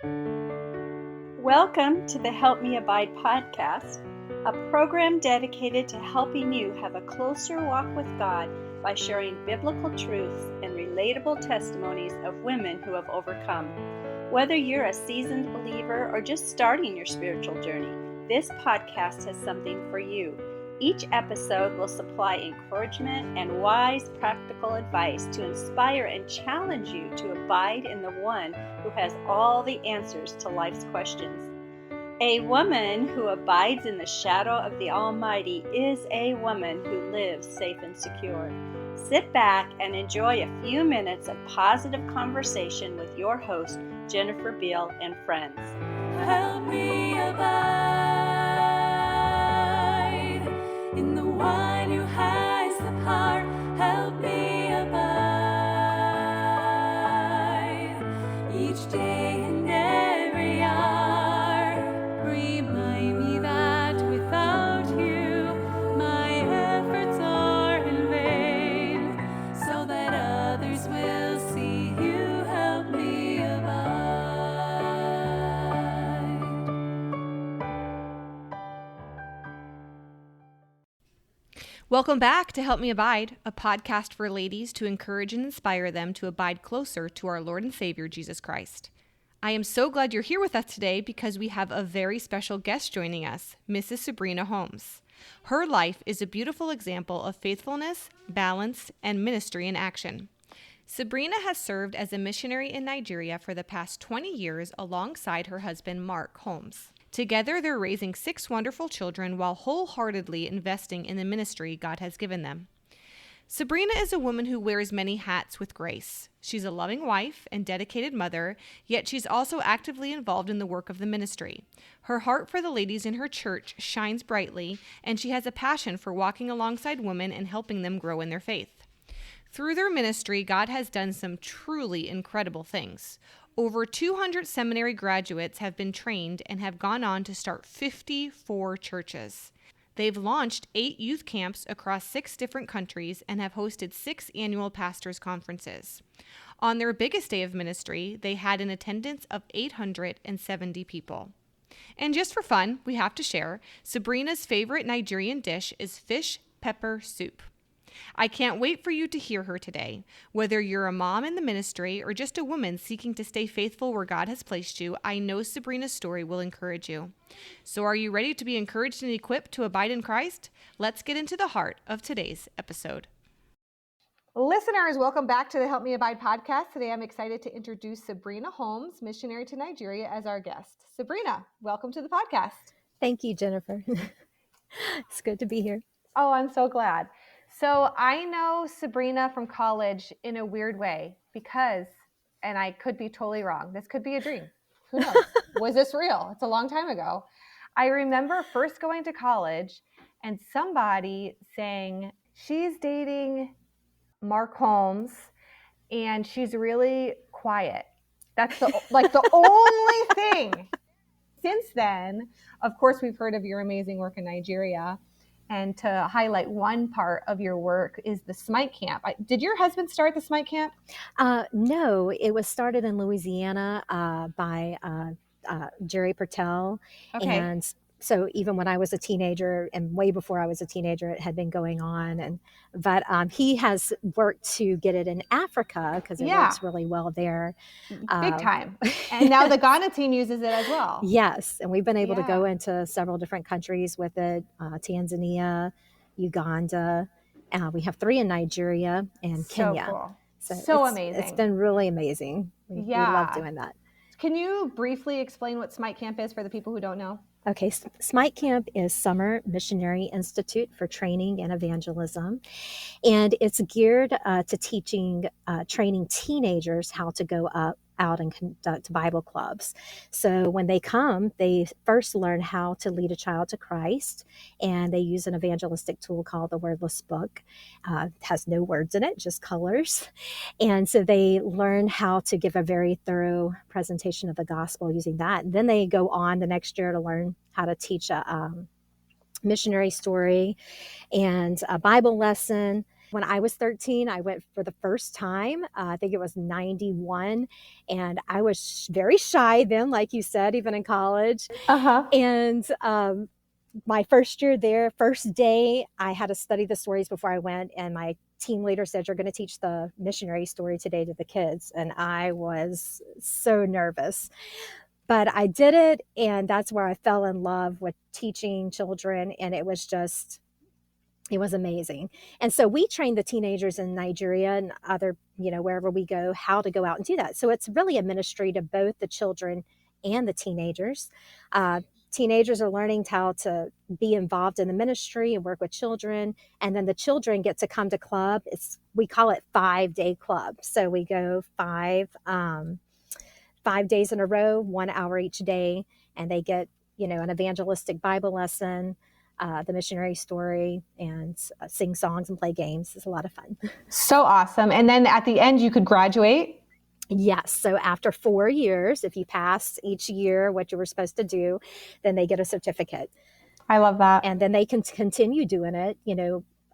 Welcome to the Help Me Abide podcast, a program dedicated to helping you have a closer walk with God by sharing biblical truths and relatable testimonies of women who have overcome. Whether you're a seasoned believer or just starting your spiritual journey, this podcast has something for you. Each episode will supply encouragement and wise, practical advice to inspire and challenge you to abide in the one who has all the answers to life's questions. A woman who abides in the shadow of the Almighty is a woman who lives safe and secure. Sit back and enjoy a few minutes of positive conversation with your host, Jennifer Beal, and friends. Help me abide in the one who has the power. Help me abide each day and every hour. Remind me that without you, my efforts are in vain, so that others will see you. Help me abide. Welcome back to Help Me Abide, a podcast for ladies to encourage and inspire them to abide closer to our Lord and Savior, Jesus Christ. I am so glad you're here with us today because we have a very special guest joining us, Mrs. Sabrina Holmes. Her life is a beautiful example of faithfulness, balance, and ministry in action. Sabrina has served as a missionary in Nigeria for the past 20 years alongside her husband, Mark Holmes. Together, they're raising 6 wonderful children while wholeheartedly investing in the ministry God has given them. Sabrina is a woman who wears many hats with grace. She's a loving wife and dedicated mother, yet she's also actively involved in the work of the ministry. Her heart for the ladies in her church shines brightly, and she has a passion for walking alongside women and helping them grow in their faith. Through their ministry, God has done some truly incredible things. Over 200 seminary graduates have been trained and have gone on to start 54 churches. They've launched 8 youth camps across 6 different countries and have hosted 6 annual pastors' conferences. On their biggest day of ministry, they had an attendance of 870 people. And just for fun, we have to share, Sabrina's favorite Nigerian dish is fish pepper soup. I can't wait for you to hear her today. Whether you're a mom in the ministry or just a woman seeking to stay faithful where God has placed you, I know Sabrina's story will encourage you. So are you ready to be encouraged and equipped to abide in Christ? Let's get into the heart of today's episode. Listeners, welcome back to the Help Me Abide podcast. Today I'm excited to introduce Sabrina Holmes, missionary to Nigeria, as our guest. Sabrina, welcome to the podcast. Thank you, Jennifer. It's good to be here. Oh, I'm so glad. So I know Sabrina from college in a weird way because, and I could be totally wrong, this could be a dream. Who knows? Was this real? It's a long time ago. I remember first going to college and somebody saying, she's dating Mark Holmes and she's really quiet. That's the only thing. Since then, of course, we've heard of your amazing work in Nigeria. And to highlight one part of your work is the Smite Camp. Did your husband start the Smite Camp? No, it was started in Louisiana by Jerry Pertel. Okay. And so even when I was a teenager and way before I was a teenager, it had been going on. But he has worked to get it in Africa because it works really well there. Big time. And now the Ghana team uses it as well. Yes. And we've been able to go into several different countries with it. Tanzania, Uganda. We have 3 in Nigeria and Kenya. Cool. So it's amazing. It's been really amazing. We love doing that. Can you briefly explain what Smite Camp is for the people who don't know? Okay, Smite Camp is Summer Missionary Institute for Training and Evangelism, and it's geared to training teenagers how to go out and conduct Bible clubs. So when they come, they first learn how to lead a child to Christ, and they use an evangelistic tool called the Wordless Book. It has no words in it, just colors. And so they learn how to give a very thorough presentation of the gospel using that. And then they go on the next year to learn how to teach a missionary story and a Bible lesson. When I was 13, I went for the first time. I think it was 91. And I was very shy then, like you said, even in college. Uh-huh. And my first year there, first day, I had to study the stories before I went. And my team leader said, "You're going to teach the missionary story today to the kids." And I was so nervous. But I did it, and that's where I fell in love with teaching children, and it was amazing. And so we train the teenagers in Nigeria and other, wherever we go, how to go out and do that. So it's really a ministry to both the children and the teenagers. Teenagers are learning how to be involved in the ministry and work with children. And then the children get to come to club. We call it 5-day club. So we go 5 days in a row, 1 hour each day, and they get, an evangelistic Bible lesson, the missionary story, and sing songs and play games. It's a lot of fun. So awesome. And then at the end, you could graduate. Yes. So after 4 years, if you pass each year what you were supposed to do, then they get a certificate. I love that. And then they can continue doing it,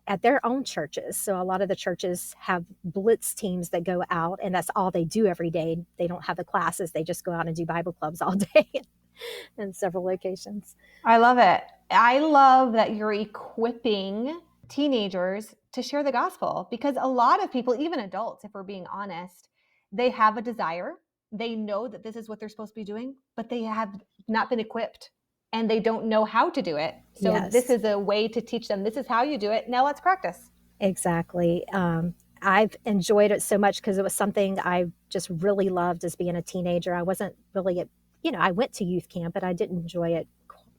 at their own churches. So a lot of the churches have blitz teams that go out, and that's all they do every day. They don't have the classes. They just go out and do Bible clubs all day in several locations. I love it. I love that you're equipping teenagers to share the gospel, because a lot of people, even adults, if we're being honest, they have a desire. They know that this is what they're supposed to be doing, but they have not been equipped and they don't know how to do it. So Yes. This is a way to teach them. This is how you do it. Now let's practice. Exactly. I've enjoyed it so much because it was something I just really loved as being a teenager. I wasn't really, I went to youth camp, but I didn't enjoy it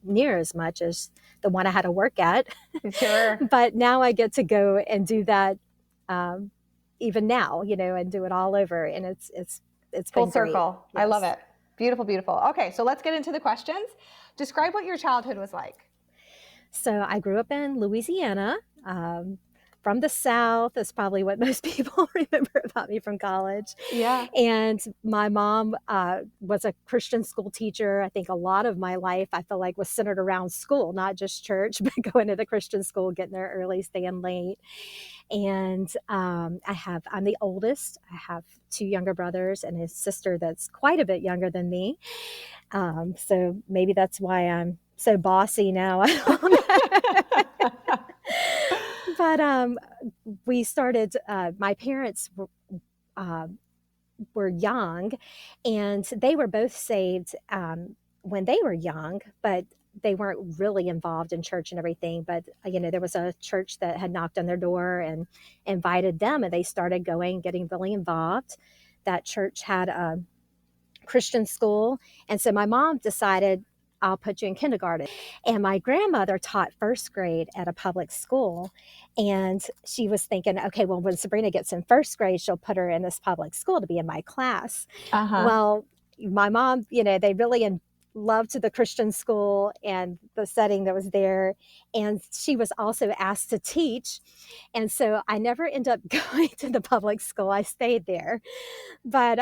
near as much as the one I had to work at. Sure. But now I get to go and do that even now, and do it all over. And it's full circle. Yes. I love it. Beautiful, beautiful. Okay, so let's get into the questions. Describe what your childhood was like. So I grew up in Louisiana, from the South. Is probably what most people remember about me from college. Yeah. And my mom was a Christian school teacher. I think a lot of my life, I feel like, was centered around school, not just church, but going to the Christian school, getting there early, staying late. And I'm the oldest. I have 2 younger brothers and a sister that's quite a bit younger than me. So maybe that's why I'm so bossy now. I don't know. But we started, my parents were young, and they were both saved when they were young, but they weren't really involved in church and everything. But, there was a church that had knocked on their door and invited them, and they started going, getting really involved. That church had a Christian school. And so my mom decided, I'll put you in kindergarten. And my grandmother taught first grade at a public school. And she was thinking, okay, well, when Sabrina gets in first grade, she'll put her in this public school to be in my class. Uh-huh. Well, my mom, they really loved the Christian school and the setting that was there. And she was also asked to teach. And so I never ended up going to the public school. I stayed there. But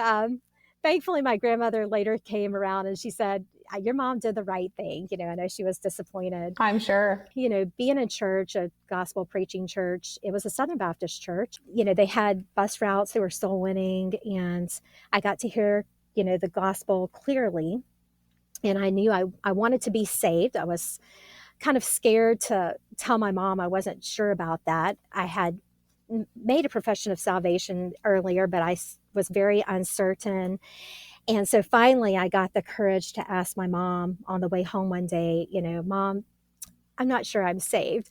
thankfully, my grandmother later came around and she said, your mom did the right thing. I know she was disappointed. I'm sure. Being in church, a gospel preaching church, it was a Southern Baptist church. They had bus routes, they were soul winning. And I got to hear, the gospel clearly. And I knew I wanted to be saved. I was kind of scared to tell my mom. I wasn't sure about that. I had made a profession of salvation earlier, but I was very uncertain. And so finally I got the courage to ask my mom on the way home one day, Mom, I'm not sure I'm saved.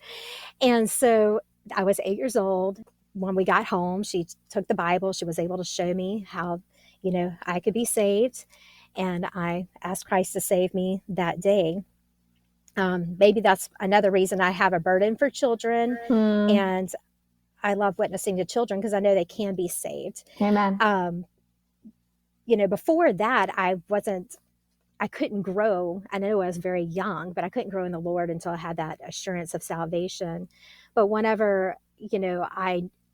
And so I was 8 years old. When we got home, she took the Bible. She was able to show me how, I could be saved. And I asked Christ to save me that day. Maybe that's another reason I have a burden for children. And I love witnessing to children because I know they can be saved. Amen. Before that, I couldn't grow. I know I was very young, but I couldn't grow in the Lord until I had that assurance of salvation. But whenever,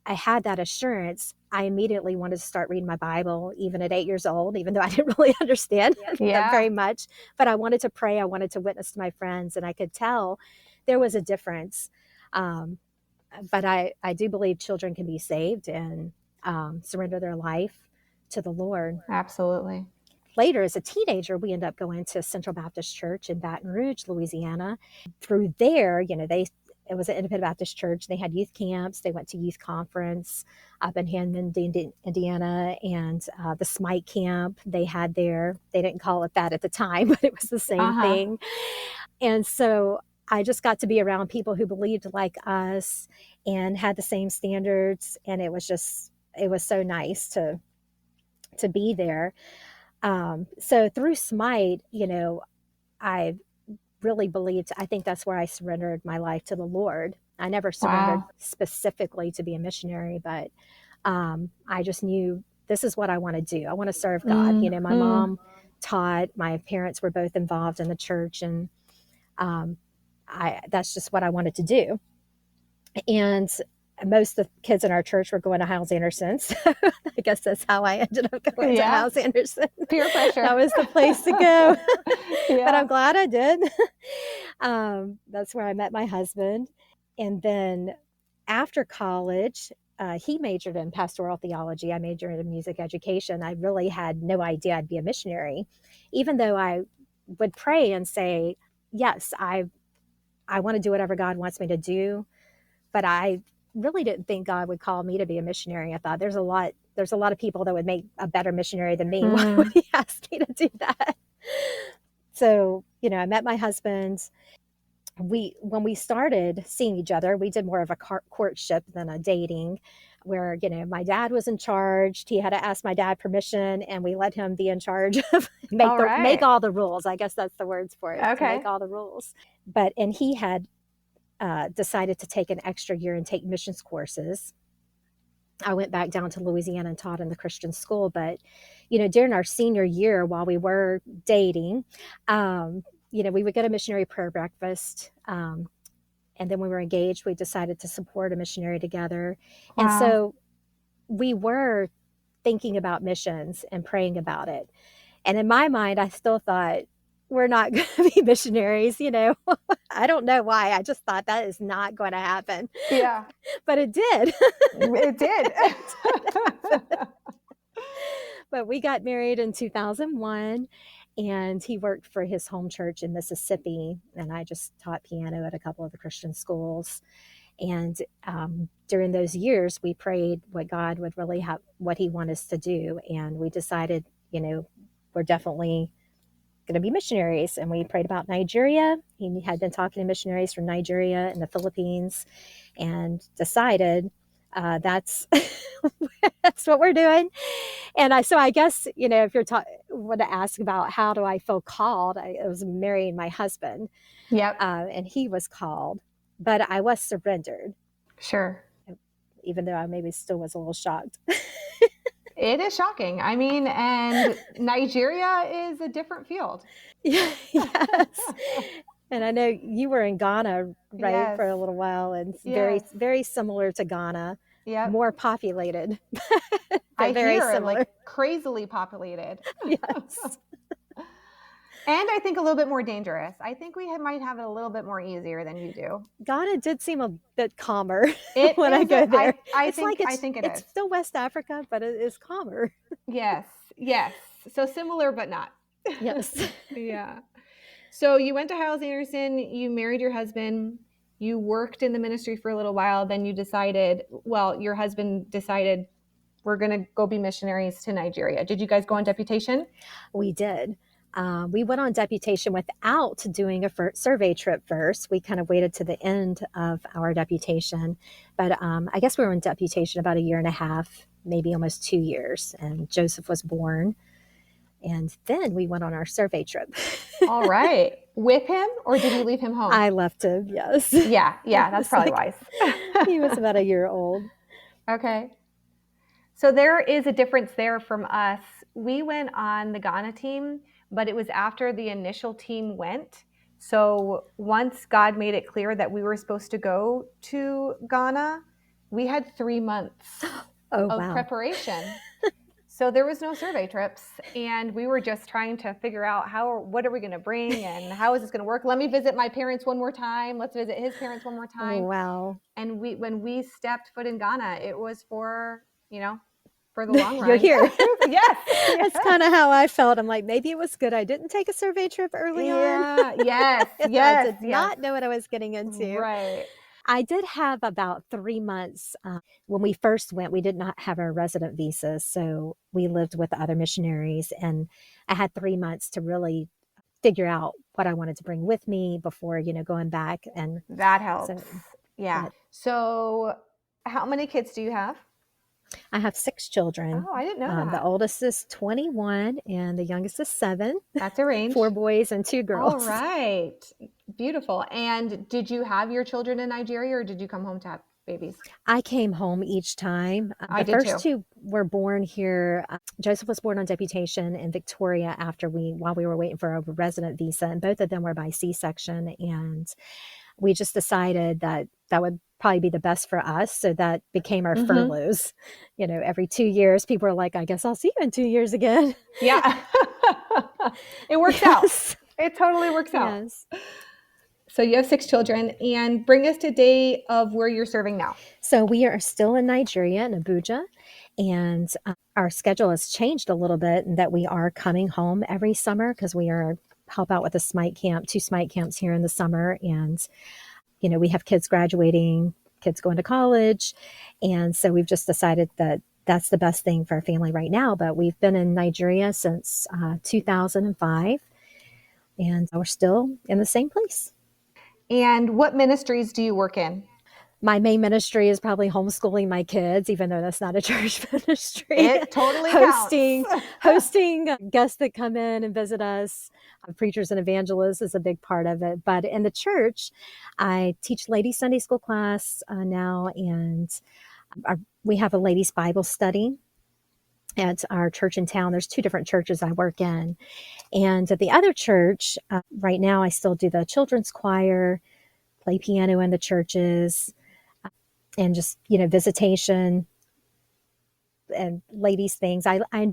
I had that assurance, I immediately wanted to start reading my Bible, even at 8 years old, even though I didn't really understand it very much. But I wanted to pray. I wanted to witness to my friends, and I could tell there was a difference. but I do believe children can be saved and surrender their life to the Lord. Absolutely. Later, as a teenager, we ended up going to Central Baptist Church in Baton Rouge, Louisiana. Through there, it was an independent Baptist church. They had youth camps. They went to youth conference up in Hammond, Indiana, and the Smite camp they had there. They didn't call it that at the time, but it was the same thing. And so I just got to be around people who believed like us and had the same standards. And it was so nice to be there. So through Smite, I really believed, I think that's where I surrendered my life to the Lord. I never surrendered specifically to be a missionary, but I just knew this is what I want to do. I want to serve God. My mom taught, my parents were both involved in the church, and that's just what I wanted to do. And most of the kids in our church were going to Hyles Anderson. So I guess that's how I ended up going to Hyles Anderson. Peer pressure. That was the place to go. But I'm glad I did. That's where I met my husband. And then after college, he majored in pastoral theology. I majored in music education. I really had no idea I'd be a missionary, even though I would pray and say, yes, I want to do whatever God wants me to do. But I really didn't think God would call me to be a missionary. I thought there's a lot of people that would make a better missionary than me. Why would he ask me to do that? So, I met my husband. When we started seeing each other, we did more of a courtship than a dating, where, my dad was in charge. He had to ask my dad permission, and we let him be in charge of make all the rules. I guess that's the words for it. To make all the rules. And he had decided to take an extra year and take missions courses. I went back down to Louisiana and taught in the Christian school. But, during our senior year, while we were dating, we would go to missionary prayer breakfast. And then when we were engaged, we decided to support a missionary together. Wow. And so we were thinking about missions and praying about it. And in my mind, I still thought, we're not going to be missionaries, I don't know why. I just thought that is not going to happen. Yeah. But it did. It did. But we got married in 2001, and he worked for his home church in Mississippi, and I just taught piano at a couple of the Christian schools. And during those years, we prayed what God would really have, what he wanted us to do. And we decided, we're definitely going to be missionaries. And we prayed about Nigeria. He had been talking to missionaries from Nigeria and the Philippines, and decided that's that's what we're doing. And I guess, if you're want to ask about how do I feel called, I was marrying my husband. Yep. And he was called, but I was surrendered. Sure. Even though I maybe still was a little shocked. It is shocking. I mean, and Nigeria is a different field. Yes. And I know you were in Ghana, right, yes. for a little while, and yes. very, very similar to Ghana. Yep. More populated. I very hear similar. Like crazily populated. Yes. And I think a little bit more dangerous. I think we might have it a little bit more easier than you do. Ghana did seem a bit calmer when I go there. I think it is. It's still West Africa, but it is calmer. Yes. So similar, but not. Yes. Yeah. So you went to Hyles Anderson, you married your husband, you worked in the ministry for a little while, then you decided, your husband decided, we're going to go be missionaries to Nigeria. Did you guys go on deputation? We did. We went on deputation without doing a survey trip first. We kind of waited to the end of our deputation. But I guess we were in deputation about 1.5 years, maybe almost 2 years. And Joseph was born. And then we went on our survey trip. All right. With him, or did you leave him home? I left him, yes. Yeah, that's probably wise. He was about 1 year old. Okay. So there is a difference there from us. We went on the Ghana team, but it was after the initial team went. So once God made it clear that we were supposed to go to Ghana, we had 3 months of preparation. So there was no survey trips, and we were just trying to figure out what are we going to bring and how is this going to work? Let me visit my parents one more time. Let's visit his parents one more time. Wow. And when we stepped foot in Ghana, it was for the long run. You're here. Yes. That's kind of how I felt. I'm like, maybe it was good I didn't take a survey trip early on. Yes. I did not know what I was getting into. Right. I did have about 3 months. When we first went, we did not have our resident visas. So we lived with other missionaries, and I had 3 months to really figure out what I wanted to bring with me before, going back. And that helps. So, yeah. So how many kids do you have? I have 6 children. Oh, I didn't know that. The oldest is 21 and the youngest is 7. That's a range. 4 boys and 2 girls. All right. Beautiful. And did you have your children in Nigeria, or did you come home to have babies? I came home each time. I The did first too. 2 were born here. Joseph was born on deputation in Victoria while we were waiting for a resident visa, and both of them were by C-section. And we just decided that would probably be the best for us. So that became our furloughs. Every 2 years, people are like, I guess I'll see you in 2 years again. Yeah. It works out. It totally works out. Yes. So you have 6 children, and bring us to date of where you're serving now. So we are still in Nigeria, in Abuja, and our schedule has changed a little bit in that we are coming home every summer because we help out with a smite camp, 2 smite camps here in the summer. And, we have kids graduating, kids going to college. And so we've just decided that that's the best thing for our family right now. But we've been in Nigeria since 2005, and we're still in the same place. And what ministries do you work in? My main ministry is probably homeschooling my kids, even though that's not a church ministry. It totally hosting guests that come in and visit us. Preachers and evangelists is a big part of it. But in the church, I teach ladies Sunday school class now, and we have a ladies Bible study at our church in town. There's 2 different churches I work in. And at the other church, right now I still do the children's choir, play piano in the churches, and just, visitation and ladies things.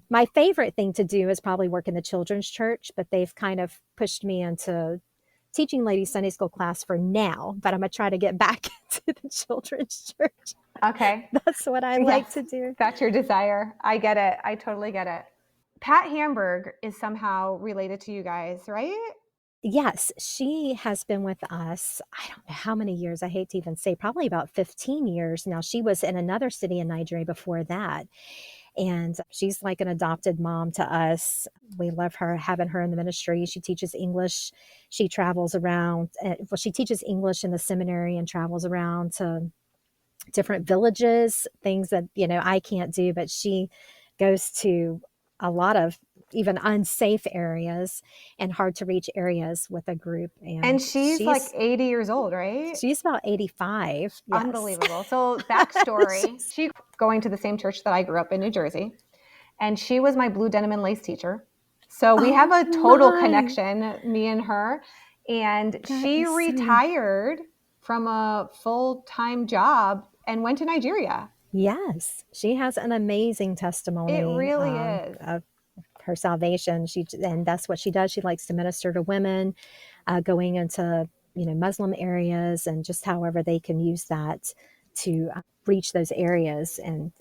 My favorite thing to do is probably work in the children's church, but they've kind of pushed me into teaching ladies Sunday school class for now, but I'm going to try to get back to the children's church. Okay. That's what I like to do. That's your desire. I get it. I totally get it. Pat Hamburg is somehow related to you guys, right? Yes, she has been with us, I don't know how many years, I hate to even say, probably about 15 years now. She was in another city in Nigeria before that. And she's like an adopted mom to us. We love her, having her in the ministry. She teaches English. She travels around. She teaches English in the seminary and travels around to different villages, things that, I can't do, but she goes to a lot of even unsafe areas and hard to reach areas with a group. And she's like 80 years old, right? She's about 85. Yes. Unbelievable. So backstory, she's going to the same church that I grew up in New Jersey, and she was my blue denim and lace teacher. So we have a total connection, me and her. And she retired from a full-time job and went to Nigeria. Yes. She has an amazing testimony. It really is. Of her salvation. And that's what she does. She likes to minister to women going into, Muslim areas, and just however they can use that to reach those areas. And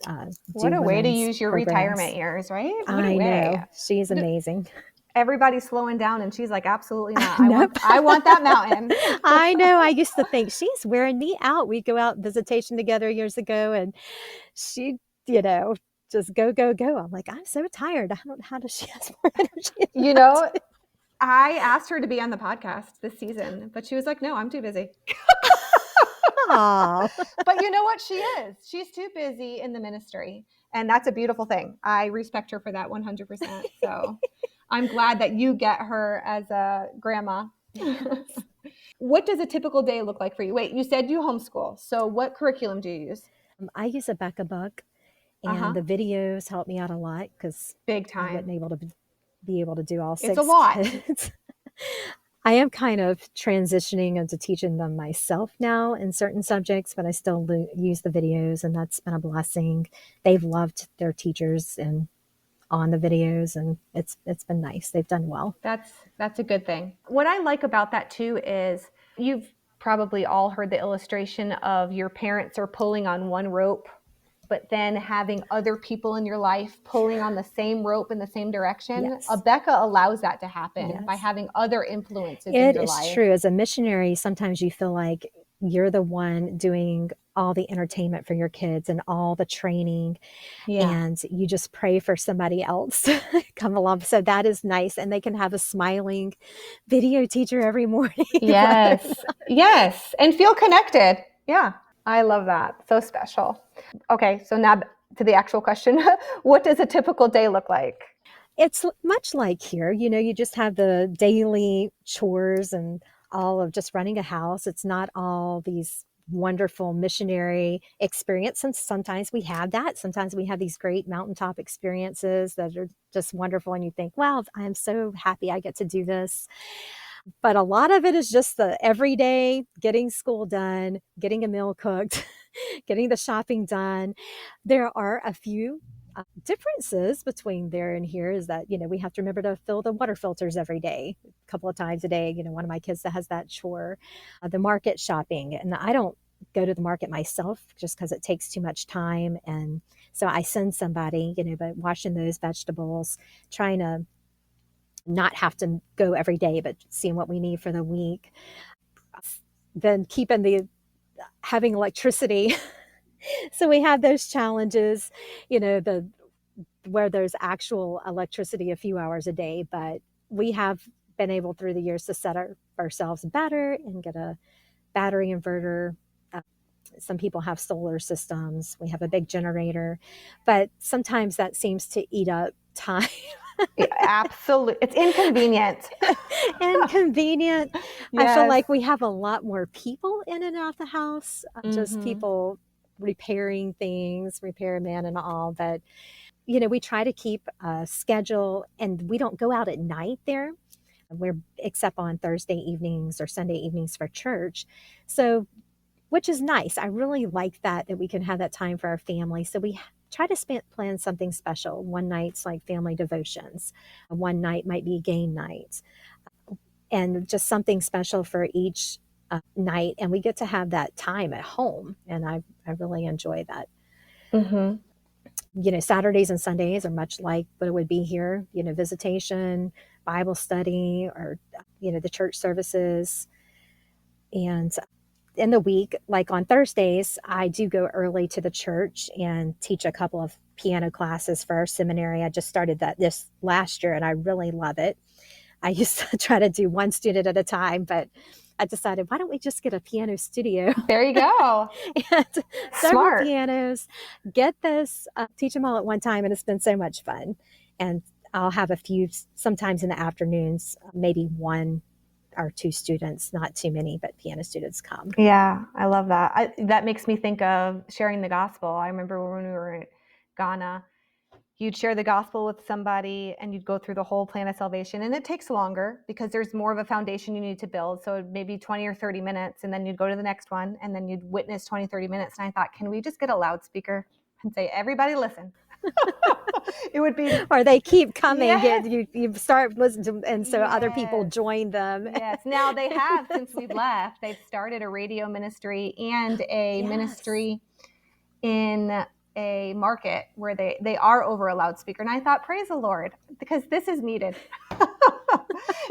what a way to use your retirement years, right? I know. She's amazing. Everybody's slowing down, and she's like, absolutely not. I want that mountain. I know. I used to think she's wearing me out. We'd go out visitation together years ago, and she, just go, go, go. I'm like, I'm so tired. I don't know how she has more energy. I asked her to be on the podcast this season, but she was like, no, I'm too busy. But you know what? She is. She's too busy in the ministry. And that's a beautiful thing. I respect her for that 100%. So I'm glad that you get her as a grandma. What does a typical day look like for you? Wait, you said you homeschool. So what curriculum do you use? I use a Becca book, and the videos help me out a lot because big time. I wasn't able to be able to do all 6 It's a lot. kids. I am kind of transitioning into teaching them myself now in certain subjects, but I still use the videos, and that's been a blessing. They've loved their teachers, and on the videos, and it's been nice. They've done well. That's a good thing. What I like about that too is you've probably all heard the illustration of your parents are pulling on one rope, but then having other people in your life pulling on the same rope in the same direction. Yes. Becca allows that to happen Yes. by having other influences in It your is life. true. As a missionary, sometimes you feel like you're the one doing all the entertainment for your kids and all the training, and you just pray for somebody else to come along. So that is nice. And they can have a smiling video teacher every morning. Yes. Right? Yes. And feel connected. Yeah. I love that. So special. Okay. So now to the actual question. What does a typical day look like? It's much like here, you just have the daily chores and all of just running a house. It's not all these wonderful missionary experience. And sometimes we have that. Sometimes we have these great mountaintop experiences that are just wonderful. And you think, wow, I'm so happy I get to do this. But a lot of it is just the everyday getting school done, getting a meal cooked, getting the shopping done. There are a few differences between there and here is that, we have to remember to fill the water filters every day, a couple of times a day. One of my kids that has that chore, the market shopping. And I don't go to the market myself just because it takes too much time. And so I send somebody, but washing those vegetables, trying to not have to go every day, but seeing what we need for the week. Then having electricity. So we have those challenges, where there's actual electricity a few hours a day, but we have been able through the years to set ourselves better and get a battery inverter. Some people have solar systems. We have a big generator, but sometimes that seems to eat up time. Absolutely. It's inconvenient. Inconvenient. Yes. I feel like we have a lot more people in and out the house, just people repairing things, repairman and all. But, we try to keep a schedule, and we don't go out at night there. Except on Thursday evenings or Sunday evenings for church. So, which is nice. I really like that we can have that time for our family. So we try to plan something special. One night's like family devotions. One night might be game night, and just something special for each night. And we get to have that time at home, and I really enjoy that. Saturdays and Sundays are much like what it would be here. Visitation, Bible study, or the church services. And in the week, like on Thursdays, I do go early to the church and teach a couple of piano classes for our seminary. I just started this last year, and I really love it. I used to try to do one student at a time, but I decided, why don't we just get a piano studio? There you go. And several Smart. pianos, get this, teach them all at one time, and it's been so much fun. And I'll have a few, sometimes in the afternoons, maybe one or two students, not too many, but piano students come. Yeah, I love that. That makes me think of sharing the gospel. I remember when we were in Ghana, you'd share the gospel with somebody and you'd go through the whole plan of salvation. And it takes longer because there's more of a foundation you need to build. So maybe 20 or 30 minutes, and then you'd go to the next one, and then you'd witness 20, 30 minutes. And I thought, can we just get a loudspeaker and say, everybody listen? It would be, or they keep coming. Yes. You start listening to, and so other people Yes. join them. Yes. Now they have, since we've left, they've started a radio ministry and a Yes. ministry in a market where they are over a loudspeaker. And I thought, praise the Lord, because this is needed.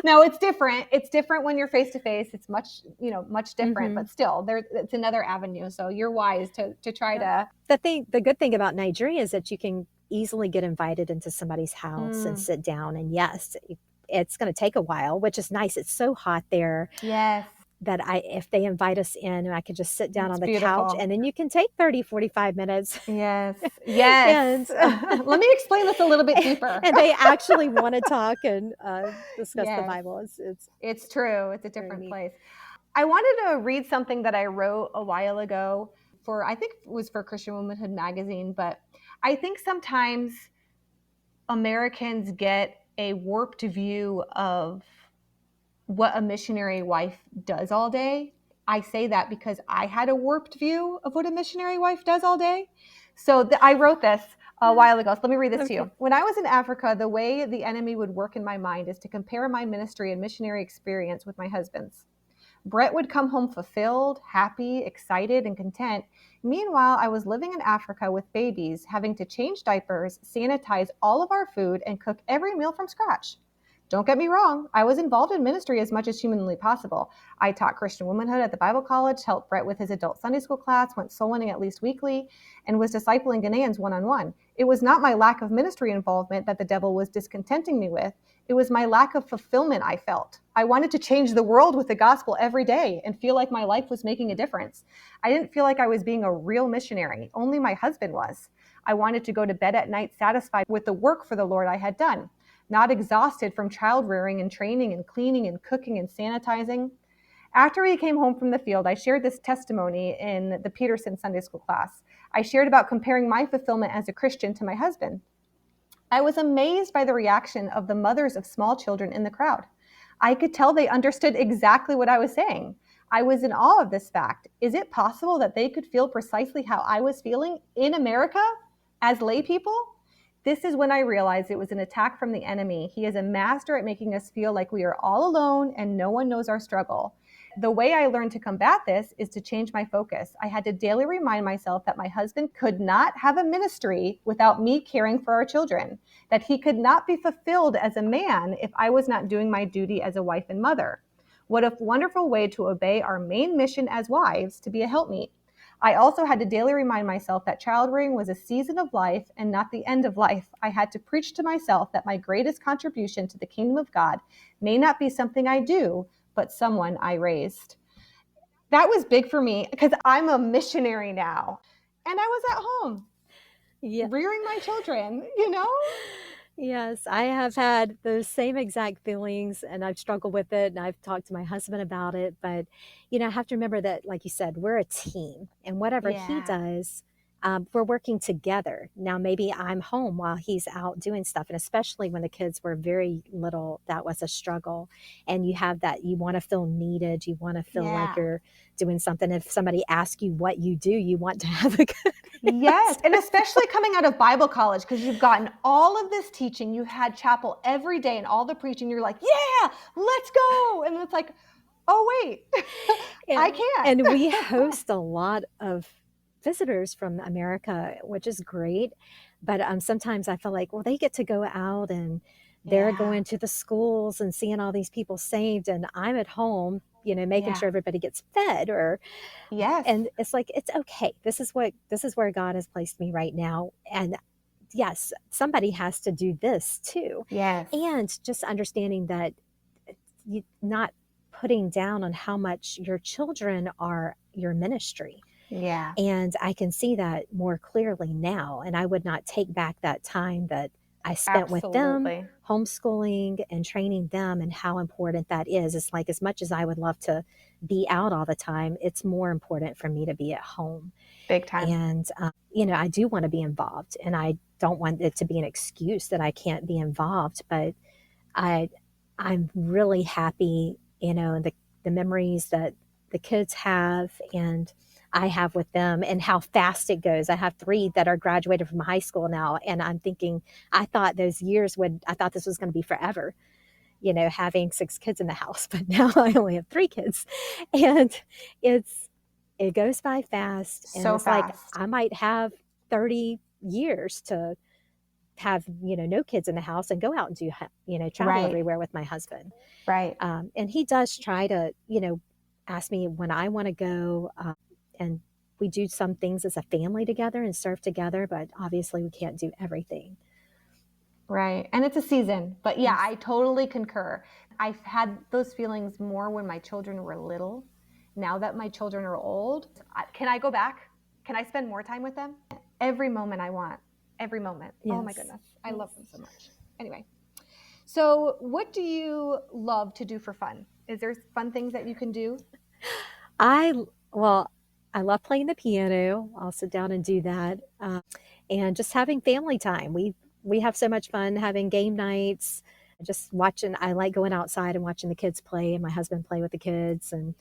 Now it's different. It's different when you're face to face. It's much different, but still it's another avenue. So you're wise to try to. The good thing about Nigeria is that you can easily get invited into somebody's house and sit down. And yes, it's going to take a while, which is nice. It's so hot there. Yes. That if they invite us in, I could just sit down on the beautiful. couch, and then you can take 30, 45 minutes. Yes. Yes. And, let me explain this a little bit deeper. And they actually want to talk and discuss the Bible. It's true. It's a different place. I wanted to read something that I wrote a while ago I think it was for Christian Womanhood magazine, but I think sometimes Americans get a warped view of what a missionary wife does all day. I say that because I had a warped view of what a missionary wife does all day. So I wrote this. a while ago. So let me read this to Okay. you. When I was in Africa, the way the enemy would work in my mind is to compare my ministry and missionary experience with my husband's. Brett would come home fulfilled, happy, excited, and content. Meanwhile, I was living in Africa with babies, having to change diapers, sanitize all of our food, and cook every meal from scratch. Don't get me wrong, I was involved in ministry as much as humanly possible. I taught Christian womanhood at the Bible college, helped Brett with his adult Sunday school class, went soul winning at least weekly, and was discipling Ghanaians one-on-one. It was not my lack of ministry involvement that the devil was discontenting me with. It was my lack of fulfillment I felt. I wanted to change the world with the gospel every day and feel like my life was making a difference. I didn't feel like I was being a real missionary. Only my husband was. I wanted to go to bed at night satisfied with the work for the Lord I had done, not exhausted from child rearing and training and cleaning and cooking and sanitizing. After we came home from the field, I shared this testimony in the Peterson Sunday School class. I shared about comparing my fulfillment as a Christian to my husband. I was amazed by the reaction of the mothers of small children in the crowd. I could tell they understood exactly what I was saying. I was in awe of this fact. Is it possible that they could feel precisely how I was feeling in America as lay people? This is when I realized it was an attack from the enemy. He is a master at making us feel like we are all alone and no one knows our struggle. The way I learned to combat this is to change my focus. I had to daily remind myself that my husband could not have a ministry without me caring for our children, that he could not be fulfilled as a man if I was not doing my duty as a wife and mother. What a wonderful way to obey our main mission as wives, to be a helpmeet. I also had to daily remind myself that child rearing was a season of life and not the end of life. I had to preach to myself that my greatest contribution to the kingdom of God may not be something I do, but someone I raised. That was big for me because I'm a missionary now. And I was at home Yeah. rearing my children, you know? Yes, I have had those same exact feelings and I've struggled with it and I've talked to my husband about it. But, I have to remember that, like you said, we're a team and whatever he Yeah. does, we're working together. Now, maybe I'm home while he's out doing stuff. And especially when the kids were very little, that was a struggle. And you have that, you want to feel needed. You want to feel like Yeah. you're doing something. If somebody asks you what you do, you want to have a good Yes. answer. And especially coming out of Bible college, because you've gotten all of this teaching. You had chapel every day and all the preaching. You're like, yeah, let's go. And it's like, oh, wait, I can't. And we host a lot of visitors from America, which is great. But sometimes I feel like, well, they get to go out and they're Yeah. going to the schools and seeing all these people saved, and I'm at home, making Yeah. sure everybody gets fed. Yes. And it's like, it's okay. This is where God has placed me right now. And yes, somebody has to do this too. Yes. And just understanding that you not putting down on how much your children are your ministry. Yeah. And I can see that more clearly now. And I would not take back that time that I spent with them, Absolutely. homeschooling and training them, and how important that is. It's like, as much as I would love to be out all the time, it's more important for me to be at home. Big time. And, I do want to be involved, and I don't want it to be an excuse that I can't be involved, but I, I'm really happy, the memories that the kids have and I have with them and how fast it goes. I have 3 that are graduated from high school now. And I'm thinking, I thought this was going to be forever, having 6 kids in the house, but now I only have 3 kids. And it goes by fast. And So it's like, fast. I might have 30 years to have, no kids in the house and go out and do, travel Right. everywhere with my husband. Right. And he does try to, ask me when I want to go. And we do some things as a family together and serve together, but obviously we can't do everything. Right. And it's a season. But yeah, Yes. I totally concur. I've had those feelings more when my children were little. Now that my children are old, can I go back? Can I spend more time with them? Every moment I want. Every moment. Oh my Yes. goodness. I love them so much. Anyway. So what do you love to do for fun? Is there fun things that you can do? Well, I love playing the piano. I'll sit down and do that. And just having family time. We have so much fun having game nights, just watching. I like going outside and watching the kids play and my husband play with the kids. And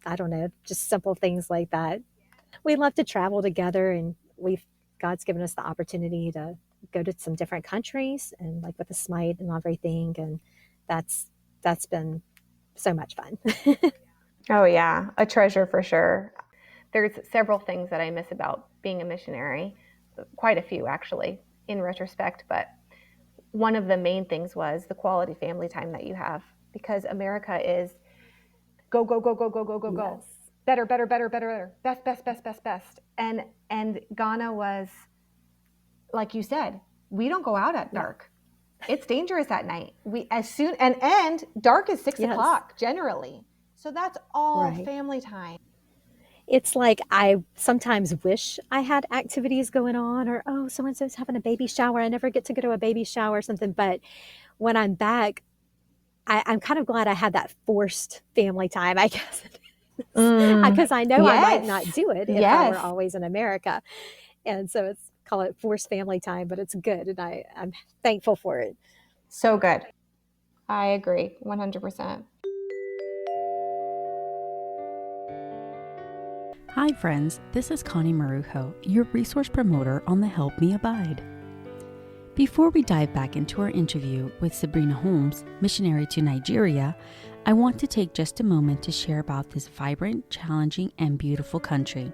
I don't know, just simple things like that. We love to travel together, and God's given us the opportunity to go to some different countries and like with the Smite and everything. And that's been so much fun. Oh yeah, a treasure for sure. There's several things that I miss about being a missionary, quite a few actually, in retrospect, but one of the main things was the quality family time that you have, because America is go, go, go, go, go, go, go, go. Yes. Better, better, better, better, better. Best, best, best, best, best. And Ghana was, like you said, we don't go out at dark. It's dangerous at night. We and dark is 6 Yes. o'clock generally. So that's all Right. family time. It's like I sometimes wish I had activities going on, or, oh, so-and-so's having a baby shower. I never get to go to a baby shower or something. But when I'm back, I'm kind of glad I had that forced family time, I guess. Because I know I might not do it if I were Yes. always in America. And so it's call it forced family time, but it's good. And I'm thankful for it. So good. I agree 100%. Hi friends, this is Connie Marujo, your resource promoter on the Help Me Abide. Before we dive back into our interview with Sabrina Holmes, missionary to Nigeria, I want to take just a moment to share about this vibrant, challenging, and beautiful country,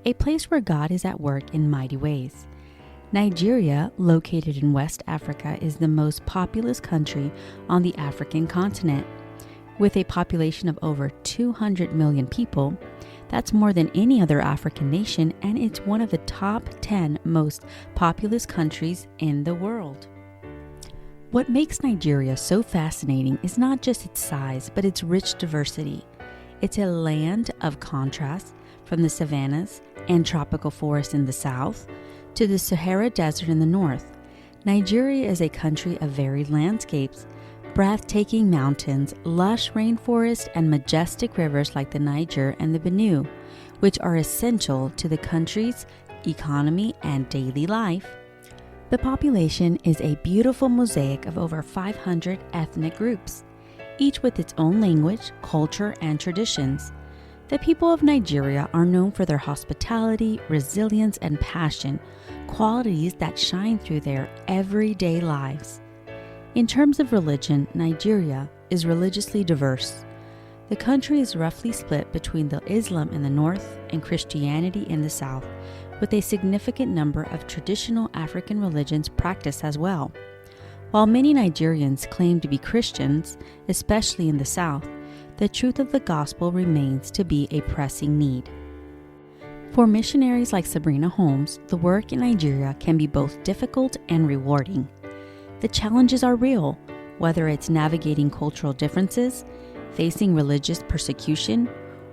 a place where God is at work in mighty ways. Nigeria, located in West Africa, is the most populous country on the African continent. With a population of over 200 million people, that's more than any other African nation, and it's one of the top 10 most populous countries in the world. What makes Nigeria so fascinating is not just its size, but its rich diversity. It's a land of contrast, from the savannas and tropical forests in the south to the Sahara Desert in the north. Nigeria is a country of varied landscapes, breathtaking mountains, lush rainforests, and majestic rivers like the Niger and the Benue, which are essential to the country's economy and daily life. The population is a beautiful mosaic of over 500 ethnic groups, each with its own language, culture, and traditions. The people of Nigeria are known for their hospitality, resilience, and passion, qualities that shine through their everyday lives. In terms of religion, Nigeria is religiously diverse. The country is roughly split between the Islam in the north and Christianity in the south, with a significant number of traditional African religions practiced as well. While many Nigerians claim to be Christians, especially in the south, the truth of the gospel remains to be a pressing need. For missionaries like Sabrina Holmes, the work in Nigeria can be both difficult and rewarding. The challenges are real, whether it's navigating cultural differences, facing religious persecution,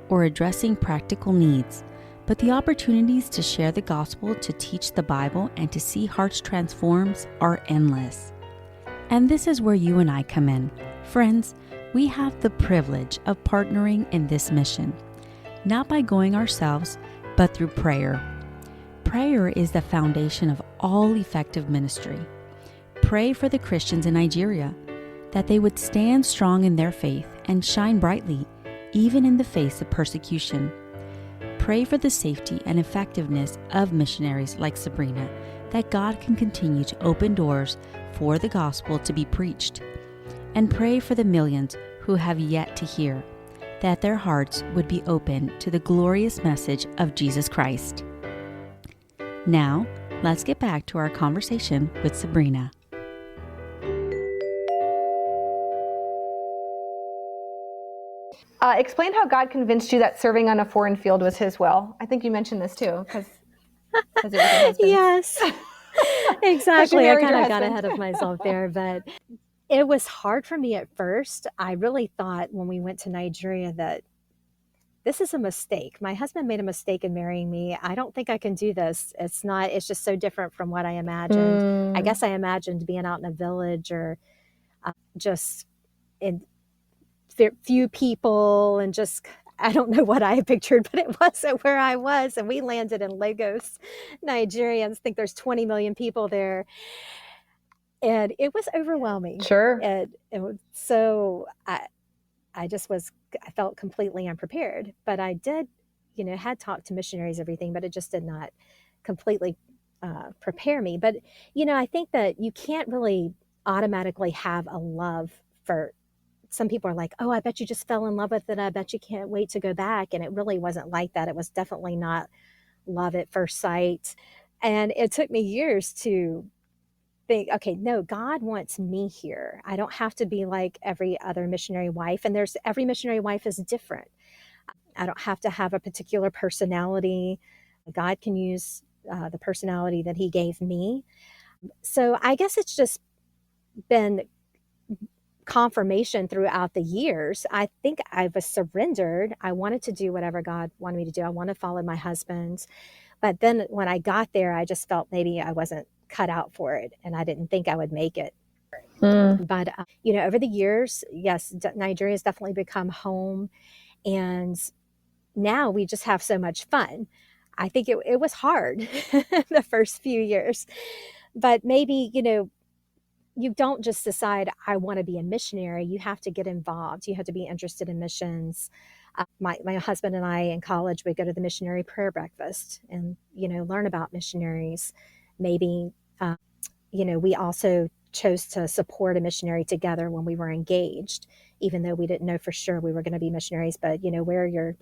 or addressing practical needs. But the opportunities to share the gospel, to teach the Bible, and to see hearts transformed are endless. And this is where you and I come in. Friends, we have the privilege of partnering in this mission, not by going ourselves, but through prayer. Prayer is the foundation of all effective ministry. Pray for the Christians in Nigeria, that they would stand strong in their faith and shine brightly, even in the face of persecution. Pray for the safety and effectiveness of missionaries like Sabrina, that God can continue to open doors for the gospel to be preached. And pray for the millions who have yet to hear, that their hearts would be open to the glorious message of Jesus Christ. Now, let's get back to our conversation with Sabrina. Explain how God convinced you that serving on a foreign field was His will. I think you mentioned this too, because it was your husband. Yes, exactly. I married kind your of got husband. ahead of myself there, but it was hard for me at first. I really thought when we went to Nigeria that this is a mistake. My husband made a mistake in marrying me. I don't think I can do this. It's just so different from what I imagined. I guess I imagined being out in a village or just in few people and just, I don't know what I pictured, but it wasn't where I was. And we landed in Lagos, Nigeria. I think there's 20 million people there. And it was overwhelming. Sure. And so I felt completely unprepared. But I did, had talked to missionaries, everything, but it just did not completely prepare me. But, I think that you can't really automatically have a love for. Some people are like, oh, I bet you just fell in love with it. I bet you can't wait to go back. And it really wasn't like that. It was definitely not love at first sight. And it took me years to think, okay, no, God wants me here. I don't have to be like every other missionary wife. And every missionary wife is different. I don't have to have a particular personality. God can use the personality that He gave me. So I guess it's just been confirmation throughout the years. I think I was surrendered. I wanted to do whatever God wanted me to do. I wanted to follow my husband. But then when I got there, I just felt maybe I wasn't cut out for it and I didn't think I would make it. But, over the years, yes, Nigeria has definitely become home. And now we just have so much fun. I think it was hard the first few years. But maybe, you don't just decide, I want to be a missionary. You have to get involved. You have to be interested in missions. My husband and I in college, we go to the missionary prayer breakfast and, learn about missionaries. Maybe, we also chose to support a missionary together when we were engaged, even though we didn't know for sure we were going to be missionaries. But, where your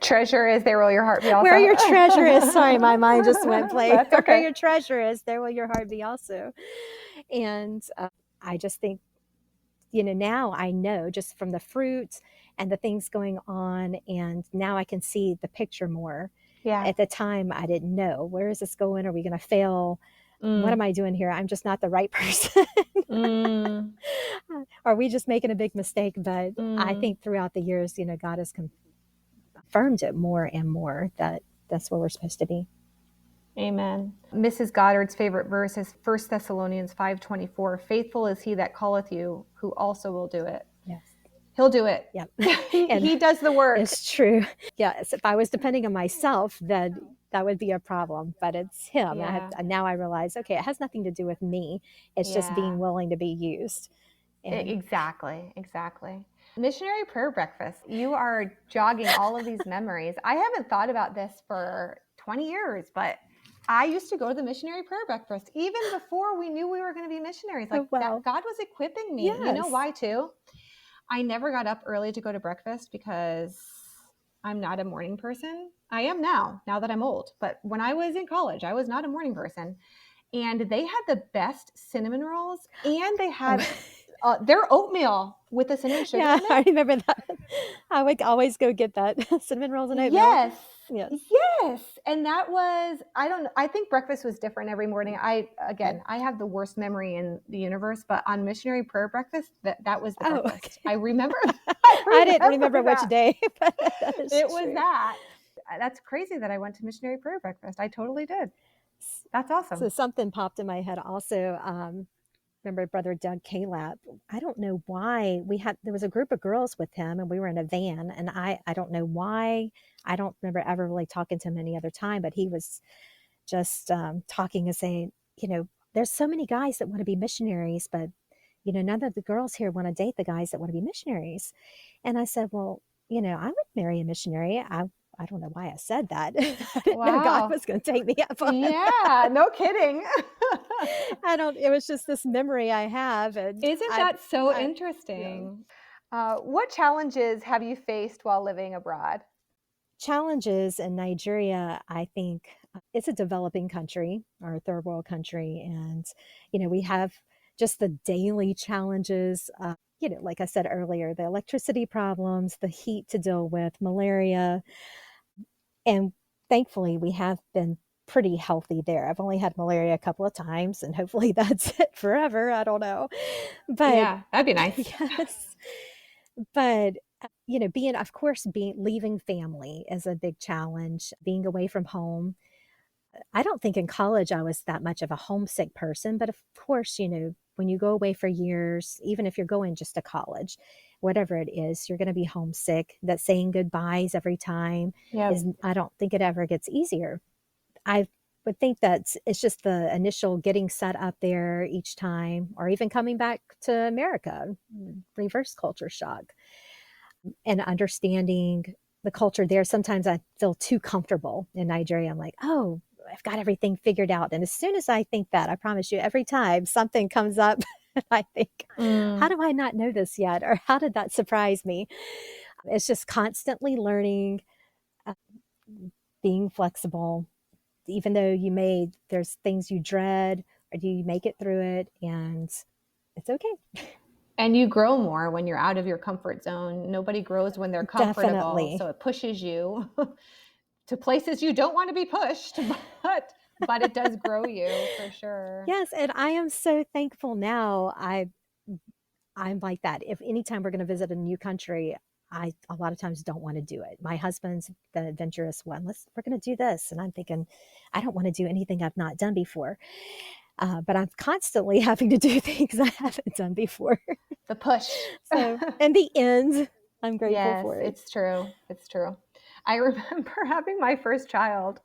treasure is, there will your heart be also. Where your treasure is. Sorry, my mind just went blank. That's okay. Where your treasure is, there will your heart be also. And I just think, now I know just from the fruit and the things going on, and now I can see the picture more. Yeah. At the time, I didn't know, where is this going? Are we going to fail? What am I doing here? I'm just not the right person. Are we just making a big mistake? But I think throughout the years, God has confirmed it more and more that that's where we're supposed to be. Amen. Mrs. Goddard's favorite verse is 1 Thessalonians 5:24. Faithful is he that calleth you, who also will do it. Yes. He'll do it. Yep. He does the work. It's true. Yes. If I was depending on myself, then that would be a problem, but it's Him. Yeah. Now I realize, okay, it has nothing to do with me. It's just being willing to be used. And Exactly. Missionary prayer breakfast. You are jogging all of these memories. I haven't thought about this for 20 years, but I used to go to the missionary prayer breakfast even before we knew we were going to be missionaries. Like that, God was equipping me. Yes. You know why too? I never got up early to go to breakfast because I'm not a morning person. I am now that I'm old. But when I was in college, I was not a morning person. And they had the best cinnamon rolls, and they had their oatmeal with the cinnamon sugar in it. I remember that. I would always go get that cinnamon rolls and oatmeal. Yes. And that was, I think breakfast was different every morning. I have the worst memory in the universe, but on missionary prayer breakfast, that was the breakfast. Okay. I remember that. I didn't remember which day, but it was that. That's crazy that I went to missionary prayer breakfast. I totally did. That's awesome. So something popped in my head also. Remember Brother Doug Calap? I don't know why there was a group of girls with him and we were in a van, and I don't know why. I don't remember ever really talking to him any other time, but he was just talking and saying, there's so many guys that want to be missionaries, but none of the girls here want to date the guys that want to be missionaries. And I said, well, I would marry a missionary. I don't know why I said that. I didn't know God was going to take me up on Yeah, no kidding. It was just this memory I have. And isn't that so interesting? What challenges have you faced while living abroad? Challenges in Nigeria, I think it's a developing country, or a third world country. And, we have just the daily challenges, like I said earlier, the electricity problems, the heat to deal with, malaria. And thankfully, we have been pretty healthy there. I've only had malaria a couple of times, and hopefully that's it forever. I don't know. But yeah, that'd be nice. Yes. But, leaving family is a big challenge, being away from home. I don't think in college I was that much of a homesick person, but of course, when you go away for years, even if you're going just to college, whatever it is, you're going to be homesick. That saying goodbyes every time I don't think it ever gets easier. I would think that it's just the initial getting set up there each time, or even coming back to America, reverse culture shock, and understanding the culture there. Sometimes I feel too comfortable in Nigeria. I'm like, oh, I've got everything figured out. And as soon as I think that, I promise you, every time something comes up, I think, how do I not know this yet? Or how did that surprise me? It's just constantly learning, uh, being flexible, even though there's things you dread, or do you make it through it, and it's okay. And you grow more when you're out of your comfort zone. Nobody grows when they're comfortable. Definitely. So it pushes you to places you don't want to be pushed, but it does grow you for sure. Yes, and I am so thankful now. I'm like that. If anytime we're going to visit a new country, I a lot of times don't want to do it. My husband's the adventurous one. We're going to do this, and I'm thinking, I don't want to do anything I've not done before. But I'm constantly having to do things I haven't done before. The push. So in the end, I'm grateful Yes, for it. it's true. It's true. I remember having my first child,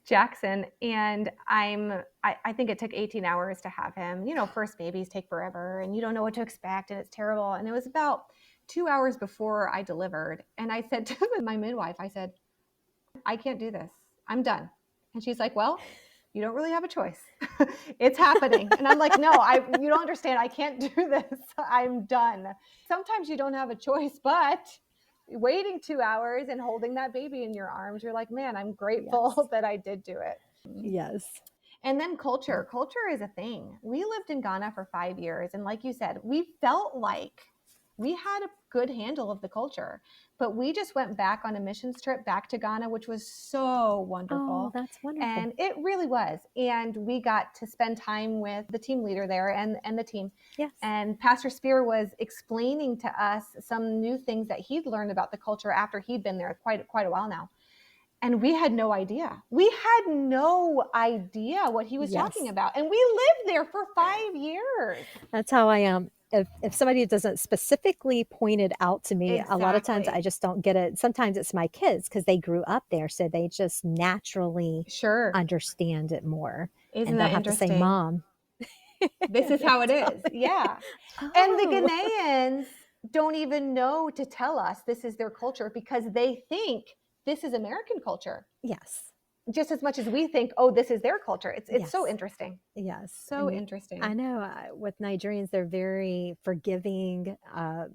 Jackson, and I think it took 18 hours to have him. You know, first babies take forever and you don't know what to expect and it's terrible. And it was about 2 hours before I delivered. And I said to my midwife, I said, I can't do this. I'm done. And she's like, well, you don't really have a choice. It's happening. And I'm like, no, you don't understand. I can't do this. I'm done. Sometimes you don't have a choice, but waiting 2 hours and holding that baby in your arms, you're like, man, I'm grateful that I did do it. Yes. And then culture is a thing. We lived in Ghana for 5 years. And like you said, we felt like we had a good handle of the culture, but we just went back on a missions trip back to Ghana, which was so wonderful. Oh, that's wonderful. And it really was. And we got to spend time with the team leader there and the team. Yes. And Pastor Spear was explaining to us some new things that he'd learned about the culture after he'd been there quite a while now. And we had no idea. We had no idea what he was talking about. And we lived there for 5 years. That's how I am. If somebody doesn't specifically point it out to me, a lot of times Exactly. I just don't get it. Sometimes it's my kids because they grew up there, so they just naturally understand it more. Isn't and that they'll have interesting? to say, Mom, this is how it is. Yeah. And the Ghanaians don't even know to tell us this is their culture because they think this is American culture. Yes. Just as much as we think, oh, this is their culture. It's so interesting. Yes. So interesting. I know with Nigerians, they're very forgiving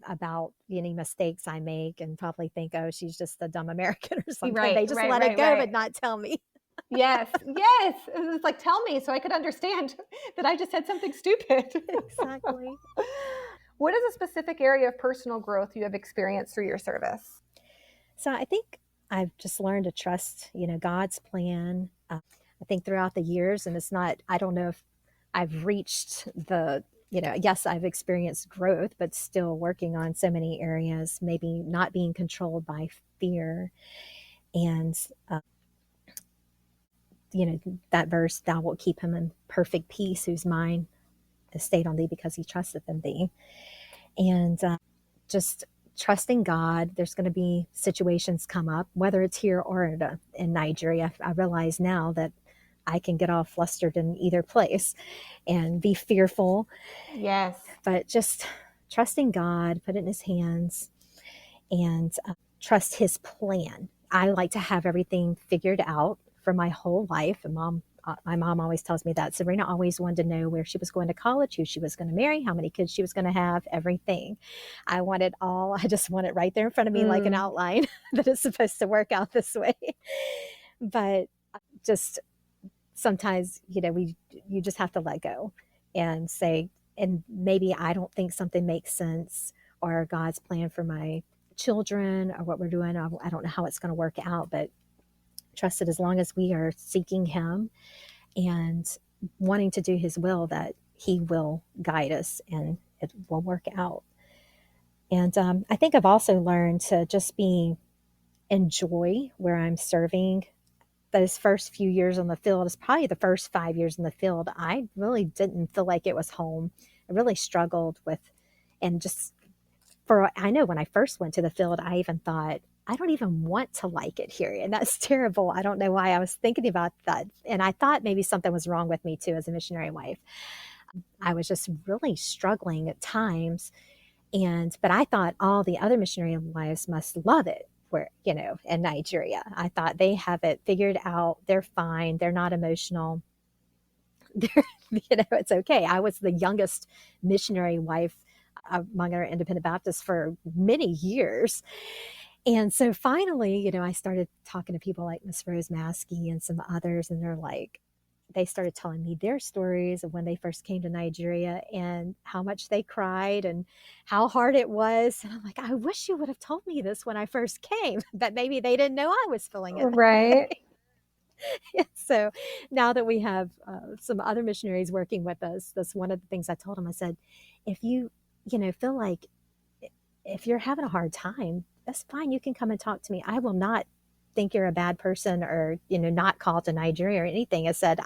about any mistakes I make and probably think, oh, she's just a dumb American or something. They just let it go, but not tell me. Yes. It's like, tell me so I could understand that I just said something stupid. Exactly. What is a specific area of personal growth you have experienced through your service? So I think I've just learned to trust, God's plan. I think throughout the years, and I don't know if I've reached yes, I've experienced growth, but still working on so many areas, maybe not being controlled by fear. And, that verse, thou wilt keep him in perfect peace, whose mind is stayed on thee because he trusteth in thee. And just trusting God. There's going to be situations come up, whether it's here or in Nigeria. I realize now that I can get all flustered in either place and be fearful. Yes. But just trusting God, put it in his hands, and trust his plan. I like to have everything figured out for my whole life. And my mom always tells me that. Sabrina always wanted to know where she was going to college, who she was going to marry, how many kids she was going to have, everything. I want it all. I just want it right there in front of me like an outline that it's supposed to work out this way. But just sometimes, you just have to let go and say, and maybe I don't think something makes sense or God's plan for my children or what we're doing. I don't know how it's going to work out, but trust it as long as we are seeking him and wanting to do his will, that he will guide us and it will work out. And I think I've also learned to just enjoy where I'm serving. Those first few years on the field, is probably the first 5 years in the field, I really didn't feel like it was home. I really struggled with, and just I know when I first went to the field, I even thought, I don't even want to like it here. And that's terrible. I don't know why I was thinking about that. And I thought maybe something was wrong with me too as a missionary wife. I was just really struggling at times. But I thought all the other missionary wives must love it. where, in Nigeria. I thought they have it figured out. They're fine. They're not emotional. They're, it's okay. I was the youngest missionary wife among our independent Baptists for many years. And so finally, I started talking to people like Miss Rose Maskey and some others, and they started telling me their stories of when they first came to Nigeria and how much they cried and how hard it was. And I'm like, I wish you would have told me this when I first came, but maybe they didn't know I was feeling it. Right. So now that we have some other missionaries working with us, that's one of the things I told them. I said, if you, feel like if you're having a hard time, that's fine. You can come and talk to me. I will not think you're a bad person or, not call to Nigeria or anything. I said,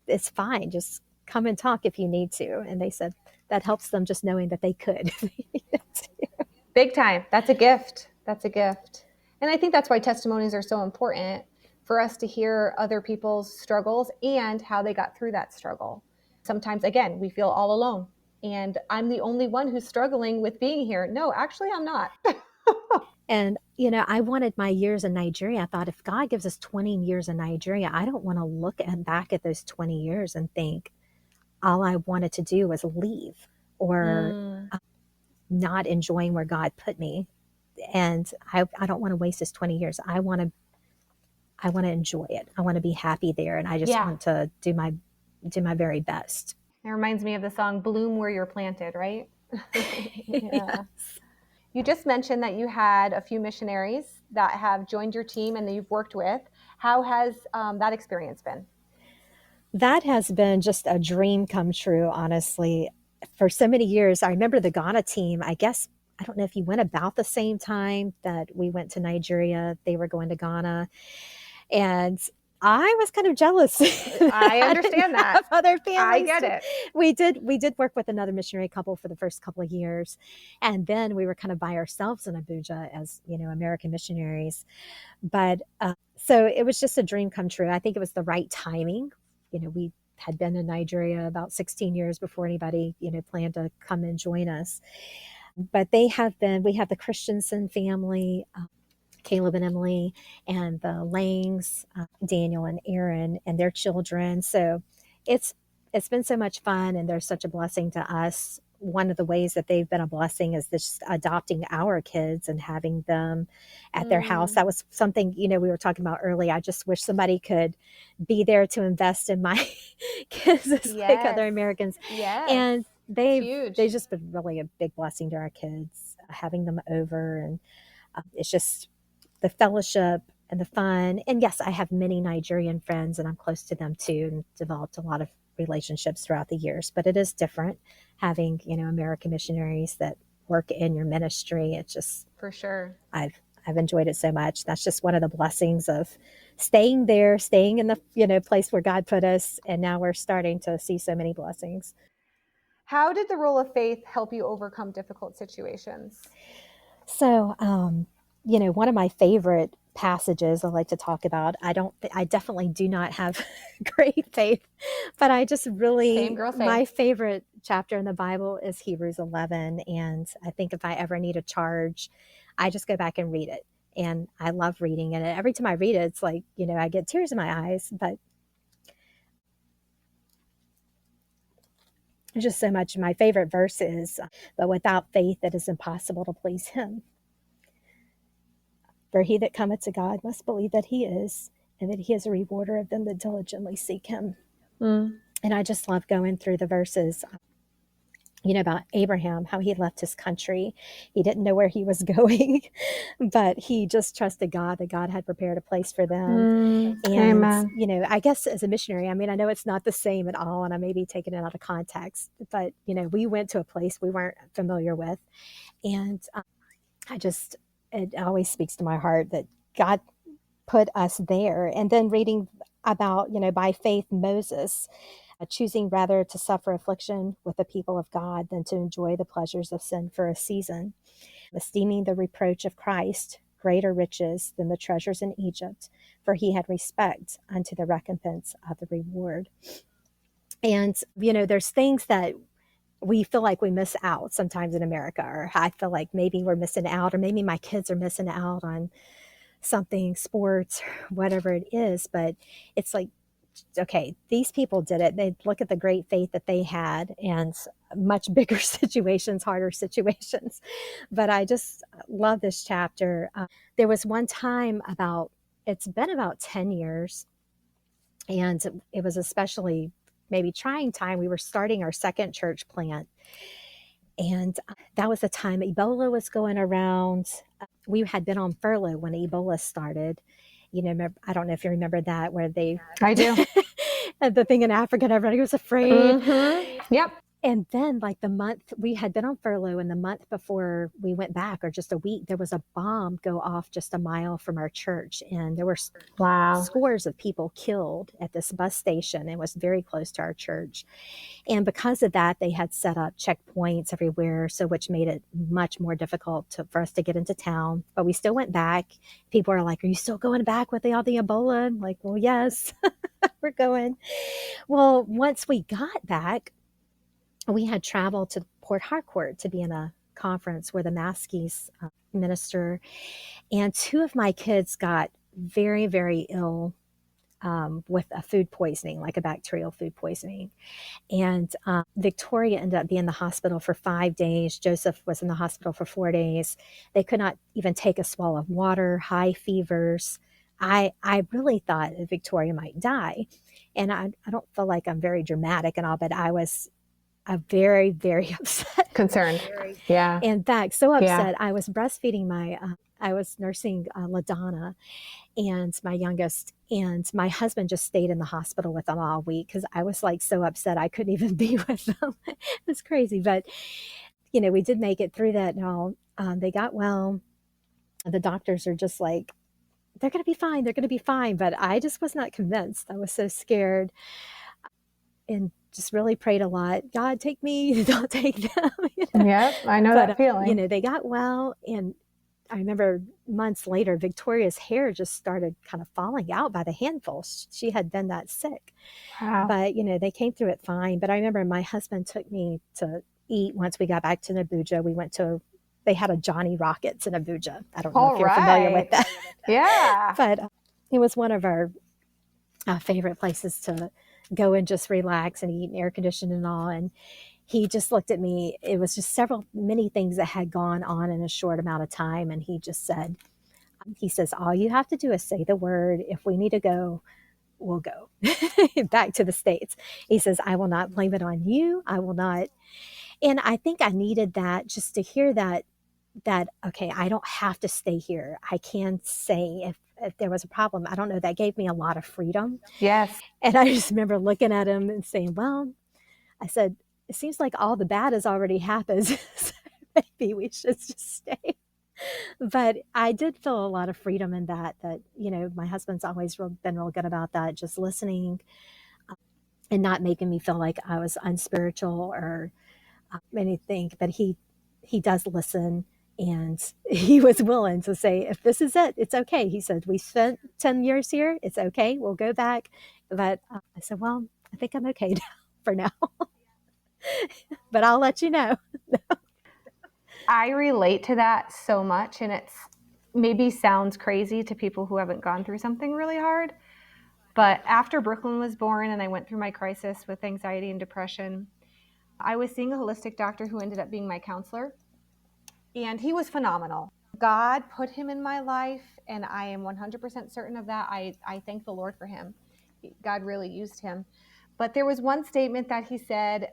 it's fine. Just come and talk if you need to. And they said that helps them just knowing that they could. Big time. That's a gift. That's a gift. And I think that's why testimonies are so important, for us to hear other people's struggles and how they got through that struggle. Sometimes, again, we feel all alone. And I'm the only one who's struggling with being here. No, actually, I'm not. And, I wanted my years in Nigeria. I thought if God gives us 20 years in Nigeria, I don't want to look back at those 20 years and think all I wanted to do was leave or not enjoying where God put me. And I don't want to waste this 20 years. I want to enjoy it. I want to be happy there. And I just want to do my very best. It reminds me of the song Bloom Where You're Planted, right? Yes. You just mentioned that you had a few missionaries that have joined your team and that you've worked with. How has that experience been? That has been just a dream come true, honestly. For so many years, I remember the Ghana team, I guess, I don't know if you went about the same time that we went to Nigeria. They were going to Ghana. And I was kind of jealous. I understand that. Other families. I get it. We did work with another missionary couple for the first couple of years. And then we were kind of by ourselves in Abuja as, American missionaries. But so it was just a dream come true. I think it was the right timing. We had been in Nigeria about 16 years before anybody, planned to come and join us. But we have the Christensen family, Caleb and Emily, and the Langs, Daniel and Aaron, and their children. So it's been so much fun, and they're such a blessing to us. One of the ways that they've been a blessing is this adopting our kids and having them at their house. That was something, we were talking about earlier. I just wish somebody could be there to invest in my kids as like other Americans. Yes. And they've just been really a big blessing to our kids, having them over. And it's just the fellowship and the fun. And yes, I have many Nigerian friends and I'm close to them too, and developed a lot of relationships throughout the years. But it is different having, American missionaries that work in your ministry. It's just, for sure, I've enjoyed it so much. That's just one of the blessings of staying there, staying in the, place where God put us. And now we're starting to see so many blessings. How did the role of faith help you overcome difficult situations? So, one of my favorite passages I like to talk about, I definitely do not have great faith, but I just really, my favorite chapter in the Bible is Hebrews 11. And I think if I ever need a charge, I just go back and read it. And I love reading it. And every time I read it, it's like, I get tears in my eyes, but just so much. My favorite verse is, but without faith, it is impossible to please him. For he that cometh to God must believe that he is, and that he is a rewarder of them that diligently seek him. And I just love going through the verses, about Abraham, how he left his country. He didn't know where he was going, but he just trusted God, that God had prepared a place for them. And, Amen. I guess as a missionary, I know it's not the same at all, and I may be taking it out of context, but, we went to a place we weren't familiar with. And it always speaks to my heart that God put us there. And then reading about, by faith, Moses, choosing rather to suffer affliction with the people of God than to enjoy the pleasures of sin for a season, esteeming the reproach of Christ greater riches than the treasures in Egypt, for he had respect unto the recompense of the reward. And, there's things that we feel like we miss out sometimes in America, or I feel like maybe we're missing out, or maybe my kids are missing out on something, sports, whatever it is. But it's like, okay, these people did it. They look at the great faith that they had, and much bigger situations, harder situations. But I just love this chapter. There was one time it's been about 10 years, and it was especially maybe trying time. We were starting our second church plant, and that was the time Ebola was going around. We had been on furlough when Ebola started. You know, I don't know if you remember that, where they, I do. the thing in Africa, and everybody was afraid. Mm-hmm. Yep. And then, like, the month we had been on furlough, and the month before we went back, or just a week, there was a bomb go off just a mile from our church. And there were Wow. scores of people killed at this bus station. It was very close to our church. And because of that, they had set up checkpoints everywhere, so which made it much more difficult for us to get into town. But we still went back. People are like, "Are you still going back with all the Ebola?" I'm like, well, yes, we're going. Well, once we got back, we had traveled to Port Harcourt to be in a conference where the Maskies minister. And two of my kids got very, very ill with a food poisoning, like a bacterial food poisoning. And Victoria ended up being in the hospital for 5 days. Joseph was in the hospital for 4 days. They could not even take a swallow of water, high fevers. I really thought that Victoria might die. And I don't feel like I'm very dramatic and all, but I was very, very upset. Concerned. Yeah. In fact, so upset, Yeah. I was breastfeeding I was nursing LaDonna, and my youngest, and my husband just stayed in the hospital with them all week because I was like so upset I couldn't even be with them. It was crazy. But, you know, we did make it through that and all. They got well. The doctors are just like, they're going to be fine. They're going to be fine. But I just was not convinced. I was so scared, and just really prayed a lot. God, take me, don't take them. You know? Yep. I know that feeling. You know, they got well, and I remember months later, Victoria's hair just started kind of falling out by the handful. She had been that sick. Wow. But, you know, they came through it fine. But I remember my husband took me to eat once we got back to Abuja. They had a Johnny Rockets in Abuja. I don't know if you're familiar with that. Yeah. But it was one of our favorite places to go and just relax and eat, and air conditioned and all. And he just looked at me. It was just many things that had gone on in a short amount of time. And he just said, he says, all you have to do is say the word. If we need to go, we'll go back to the States. He says, I will not blame it on you. I will not. And I think I needed that, just to hear that, okay, I don't have to stay here. I can say if there was a problem. I don't know, that gave me a lot of freedom. Yes. And I just remember looking at him and saying, well, I said, it seems like all the bad has already happened. So maybe we should just stay. But I did feel a lot of freedom in that, you know, my husband's always been real good about that, just listening and not making me feel like I was unspiritual or anything. But he does listen. And he was willing to say, if this is it, it's okay. He said, we spent 10 years here. It's okay. We'll go back. But I said, well, I think I'm okay now, for now. But I'll let you know. I relate to that so much. And it's maybe sounds crazy to people who haven't gone through something really hard. But after Brooklyn was born and I went through my crisis with anxiety and depression, I was seeing a holistic doctor who ended up being my counselor. And he was phenomenal. God put him in my life, and I am 100% certain of that. I thank the Lord for him. God really used him. But there was one statement that he said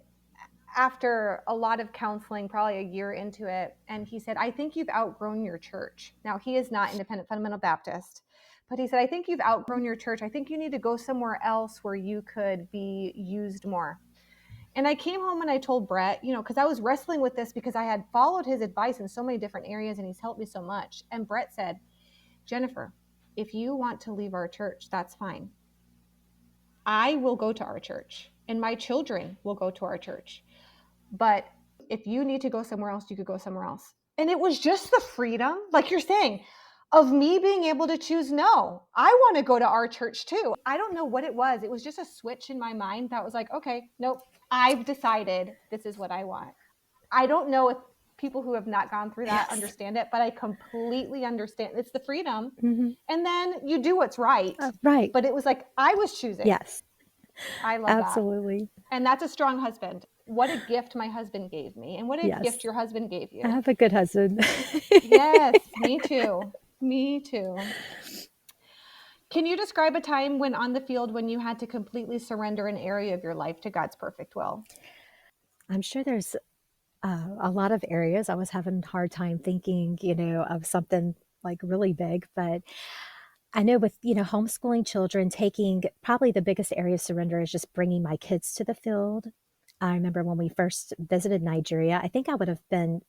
after a lot of counseling, probably a year into it, and he said, I think you've outgrown your church. Now, he is not Independent Fundamental Baptist, but he said, I think you've outgrown your church. I think you need to go somewhere else where you could be used more. And I came home and I told Brett, you know, because I was wrestling with this because I had followed his advice in so many different areas and he's helped me so much. And Brett said, Jennifer, if you want to leave our church, that's fine. I will go to our church and my children will go to our church. But if you need to go somewhere else, you could go somewhere else. And it was just the freedom, like you're saying, of me being able to choose, no, I want to go to our church too. I don't know what it was. It was just a switch in my mind that was like, okay, nope, I've decided this is what I want. I don't know if people who have not gone through that understand it, but I completely understand. It's the freedom. Mm-hmm. And then you do what's right. Right. But it was like, I was choosing. Yes. I love Absolutely. that. And that's a strong husband. What a gift my husband gave me. And what a gift your husband gave you. I have a good husband. Yes, me too. Me too. Can you describe a time when on the field when you had to completely surrender an area of your life to God's perfect will? I'm sure there's a lot of areas. I was having a hard time thinking, of something like really big, but I know with, homeschooling children, taking probably the biggest area of surrender is just bringing my kids to the field. I remember when we first visited Nigeria, I think I would have been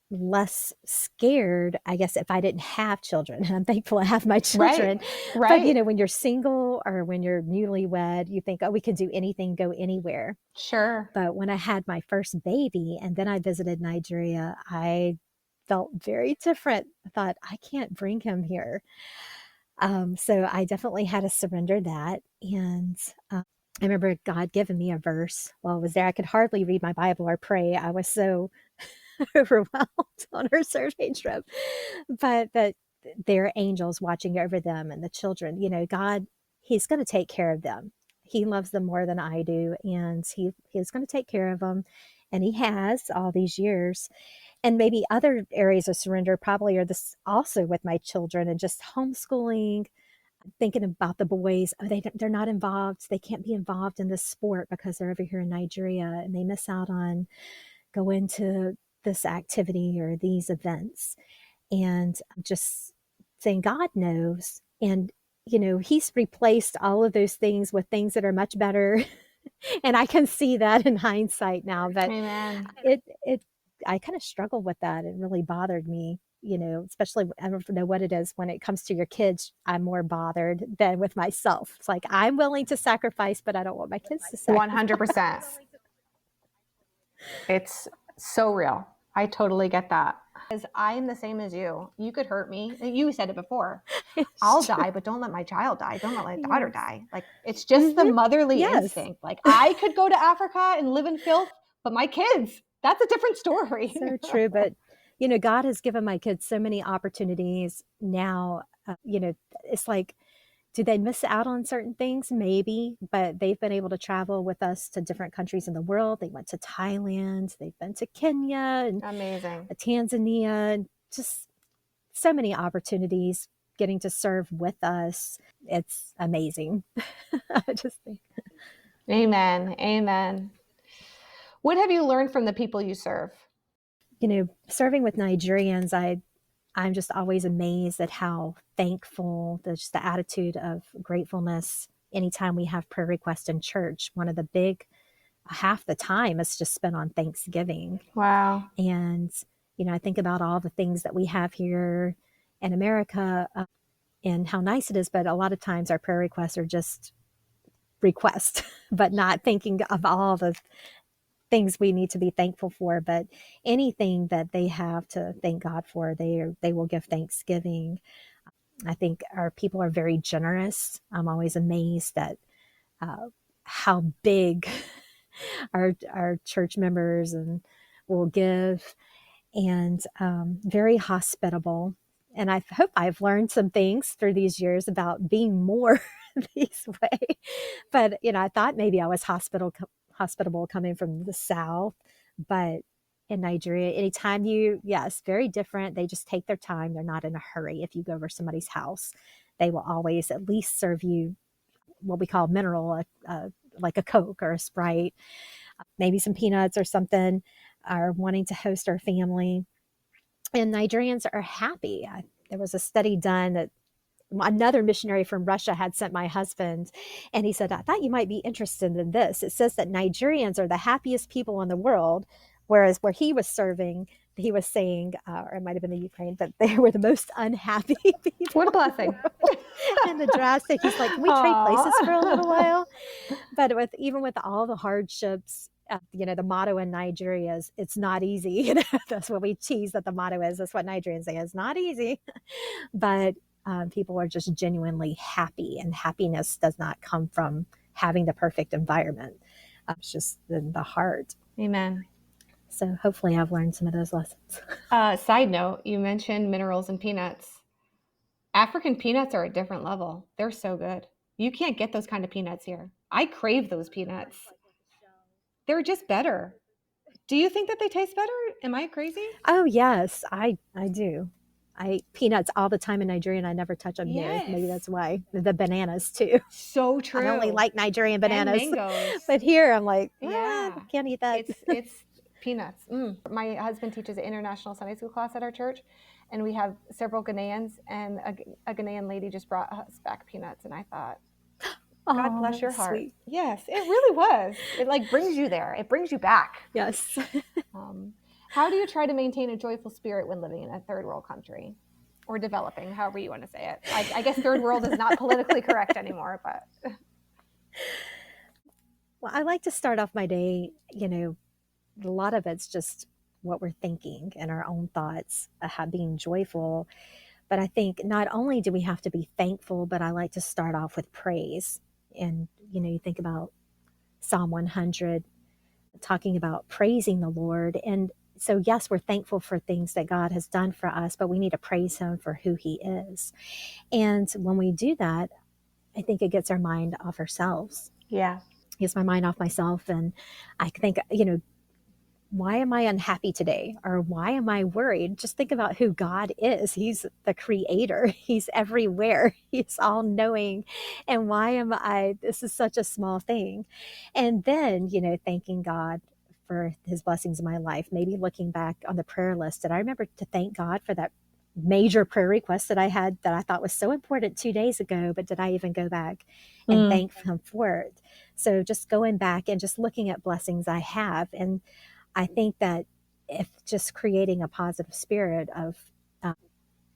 less scared, I guess, if I didn't have children. And I'm thankful I have my children. Right. But, when you're single or when you're newlywed, you think, oh, we can do anything, go anywhere. Sure. But when I had my first baby and then I visited Nigeria, I felt very different. I thought, I can't bring him here. So I definitely had to surrender that. And I remember God giving me a verse while I was there. I could hardly read my Bible or pray. I was so overwhelmed on our survey trip. But that there are angels watching over them and the children. God, He's going to take care of them. He loves them more than I do. And He's going to take care of them. And He has all these years. And maybe other areas of surrender probably are this also with my children and just homeschooling, thinking about the boys. Oh, they're not involved. They can't be involved in this sport because they're over here in Nigeria and they miss out on going to this activity or these events. And just saying God knows. And, He's replaced all of those things with things that are much better. And I can see that in hindsight now. But Amen. I kind of struggled with that. It really bothered me, especially I don't know what it is when it comes to your kids. I'm more bothered than with myself. It's like, I'm willing to sacrifice, but I don't want my kids to sacrifice. 100%. It's so real. I totally get that. Because I'm the same as you. You could hurt me. You said it before. I'll die, but don't let my child die. Don't let my daughter die. Like, it's just the motherly instinct. Like, I could go to Africa and live in filth, but my kids, that's a different story. So true. But, God has given my kids so many opportunities now. It's like, do they miss out on certain things? Maybe, but they've been able to travel with us to different countries in the world. They went to Thailand, they've been to Kenya and amazing, Tanzania, and just so many opportunities getting to serve with us. It's amazing. I just think. Amen. Amen. What have you learned from the people you serve? Serving with Nigerians, I'm just always amazed at how thankful, just the attitude of gratefulness. Anytime we have prayer requests in church, one of the big, half the time is just spent on Thanksgiving. Wow. And, I think about all the things that we have here in America and how nice it is. But a lot of times our prayer requests are just requests, but not thinking of all the things we need to be thankful for. But anything that they have to thank God for, they will give thanksgiving. I think our people are very generous. I'm always amazed at how big our church members and will give, and very hospitable. And I hope I've learned some things through these years about being more this way. But, I thought maybe I was hospitable coming from the South, but in Nigeria, anytime yes, very different. They just take their time. They're not in a hurry. If you go over somebody's house, they will always at least serve you what we call mineral, like a Coke or a Sprite, maybe some peanuts or something, are wanting to host our family. And Nigerians are happy. There was a study done that another missionary from Russia had sent my husband, and he said, I thought you might be interested in this. It says that Nigerians are the happiest people in the world, whereas where he was serving, he was saying, or it might have been the Ukraine, that they were the most unhappy people. What a blessing. And the drastic, he's like, can we trade places for a little while? But even with all the hardships, the motto in Nigeria is, it's not easy. That's what we tease that the motto is. That's what Nigerians say, it's not easy. But people are just genuinely happy, and happiness does not come from having the perfect environment. It's just the heart. Amen. So hopefully I've learned some of those lessons. Side note, you mentioned minerals and peanuts. African peanuts are a different level. They're so good. You can't get those kind of peanuts here. I crave those peanuts. They're just better. Do you think that they taste better? Am I crazy? Oh, yes, I do. I eat peanuts all the time in Nigeria, and I never touch them here. Maybe Yes. that's why. The bananas, too. So true. I only like Nigerian And bananas. mangoes. But here I'm like, Yeah. can't eat that. It's peanuts. My husband teaches an international Sunday school class at our church, and we have several Ghanaians, and a Ghanaian lady just brought us back peanuts, and I thought, God bless your heart. Sweet. Yes, it really was. It like brings you there. It brings you back. Yes. How do you try to maintain a joyful spirit when living in a third world country, or developing, however you want to say it? I guess third world is not politically correct anymore, but. Well, I like to start off my day, a lot of it's just what we're thinking and our own thoughts, being joyful. But I think not only do we have to be thankful, but I like to start off with praise. And, you think about Psalm 100, talking about praising the Lord. And so, yes, we're thankful for things that God has done for us, but we need to praise him for who he is. And when we do that, I think it gets our mind off ourselves. Yeah. Gets my mind off myself. And I think, why am I unhappy today? Or why am I worried? Just think about who God is. He's the creator. He's everywhere. He's all knowing. And why am this is such a small thing. And then, thanking God for his blessings in my life, maybe looking back on the prayer list. Did I remember to thank God for that major prayer request that I had that I thought was so important 2 days ago, but did I even go back and thank him for it? So just going back and just looking at blessings I have. And I think that if just creating a positive spirit of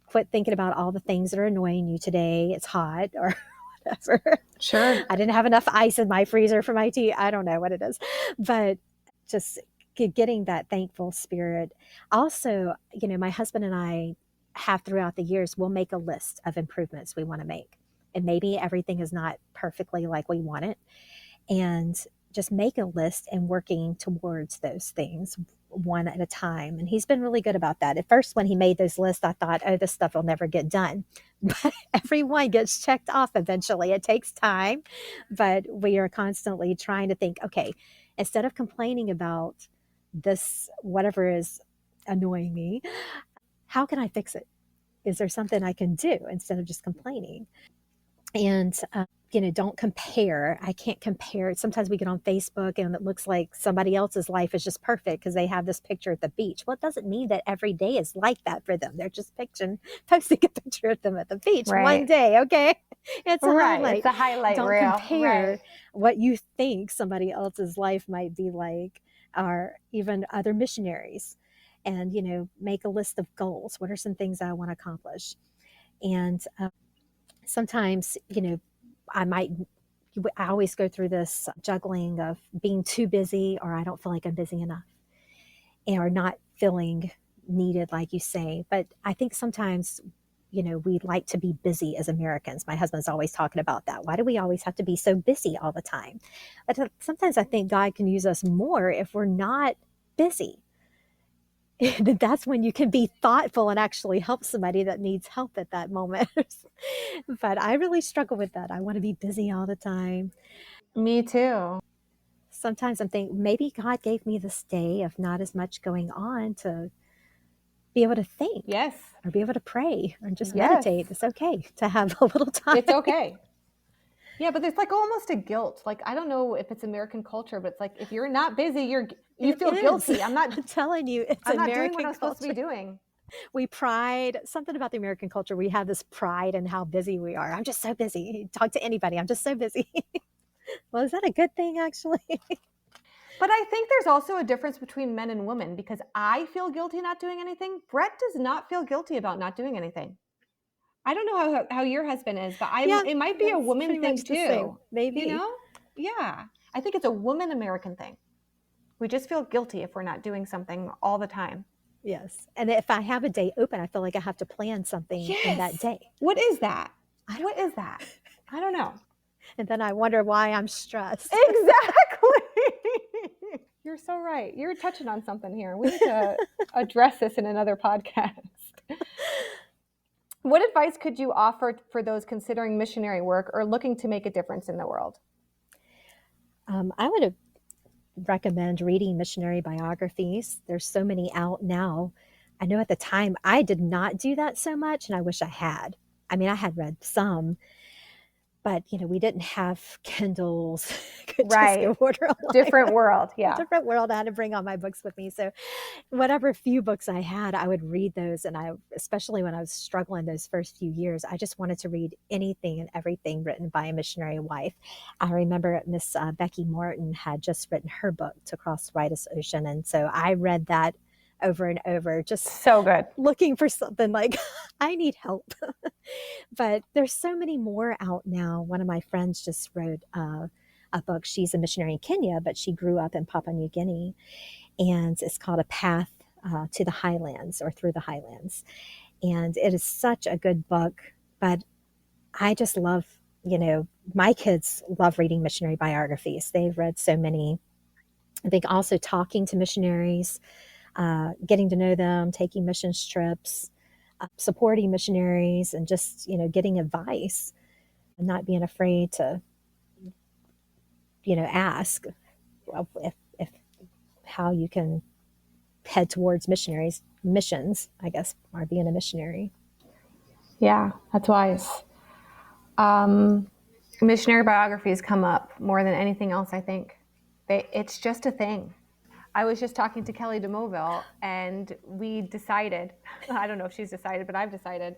quit thinking about all the things that are annoying you today, it's hot or whatever. Sure. I didn't have enough ice in my freezer for my tea. I don't know what it is, but just getting that thankful spirit. Also, my husband and I have throughout the years, we'll make a list of improvements we want to make. And maybe everything is not perfectly like we want it. And just make a list and working towards those things one at a time. And he's been really good about that. At first, when he made those lists, I thought, oh, this stuff will never get done. But everyone gets checked off eventually. It takes time, but we are constantly trying to think, okay, instead of complaining about this, whatever is annoying me, how can I fix it? Is there something I can do instead of just complaining? And, don't compare. I can't compare. Sometimes we get on Facebook and it looks like somebody else's life is just perfect because they have this picture at the beach. Well, it doesn't mean that every day is like that for them. They're just posting a picture of them at the beach one day. Okay. It's a highlight. It's a highlight Don't reel. compare what you think somebody else's life might be like, or even other missionaries. And, make a list of goals. What are some things I want to accomplish? And sometimes, I always go through this juggling of being too busy, or I don't feel like I'm busy enough, or not feeling needed, like you say. But I think sometimes, we like to be busy as Americans. My husband's always talking about that. Why do we always have to be so busy all the time? But sometimes I think God can use us more if we're not busy. That's when you can be thoughtful and actually help somebody that needs help at that moment. But I really struggle with that. I want to be busy all the time. Me too. Sometimes I'm thinking maybe God gave me this day of not as much going on to be able to think. Yes. Or be able to pray or just meditate. It's okay to have a little time. It's okay. Yeah, but there's like almost a guilt. Like, I don't know if it's American culture, but it's like, if you're not busy, you feel guilty. I'm telling you, I'm not doing what I'm supposed to be doing. We something about the American culture. We have this pride in how busy we are. I'm just so busy. Talk to anybody. I'm just so busy. Well, is that a good thing, actually? But I think there's also a difference between men and women, because I feel guilty not doing anything. Brett does not feel guilty about not doing anything. I don't know how your husband is, but it might be a woman thing too. Maybe. Yeah. I think it's a woman American thing. We just feel guilty if we're not doing something all the time. Yes. And if I have a day open, I feel like I have to plan something in that day. What is that? What is that? I don't know. And then I wonder why I'm stressed. Exactly. You're so right. You're touching on something here. We need to address this in another podcast. What advice could you offer for those considering missionary work or looking to make a difference in the world? I would recommend reading missionary biographies. There's so many out now. I know at the time I did not do that so much, and I wish I had. I mean, I had read some, but we didn't have Kindles. Could Right. just go order online. Different world. Yeah. Different world. I had to bring all my books with me. So whatever few books I had, I would read those. And especially when I was struggling those first few years, I just wanted to read anything and everything written by a missionary wife. I remember Miss Becky Morton had just written her book, To Cross the Widest Ocean. And so I read that over and over, just so good, looking for something like, I need help. But there's so many more out now. One of my friends just wrote a book. She's a missionary in Kenya, but she grew up in Papua New Guinea, and it's called A Path to the Highlands, or Through the Highlands. And it is such a good book. But I just love, my kids love reading missionary biographies. They've read so many. I think also talking to missionaries, getting to know them, taking missions trips, supporting missionaries, and just, getting advice and not being afraid to, ask if how you can head towards missions, I guess, or being a missionary. Yeah, that's wise. Missionary biographies come up more than anything else, I think. It's just a thing. I was just talking to Kelly DeMoville, and we decided, I don't know if she's decided, but I've decided,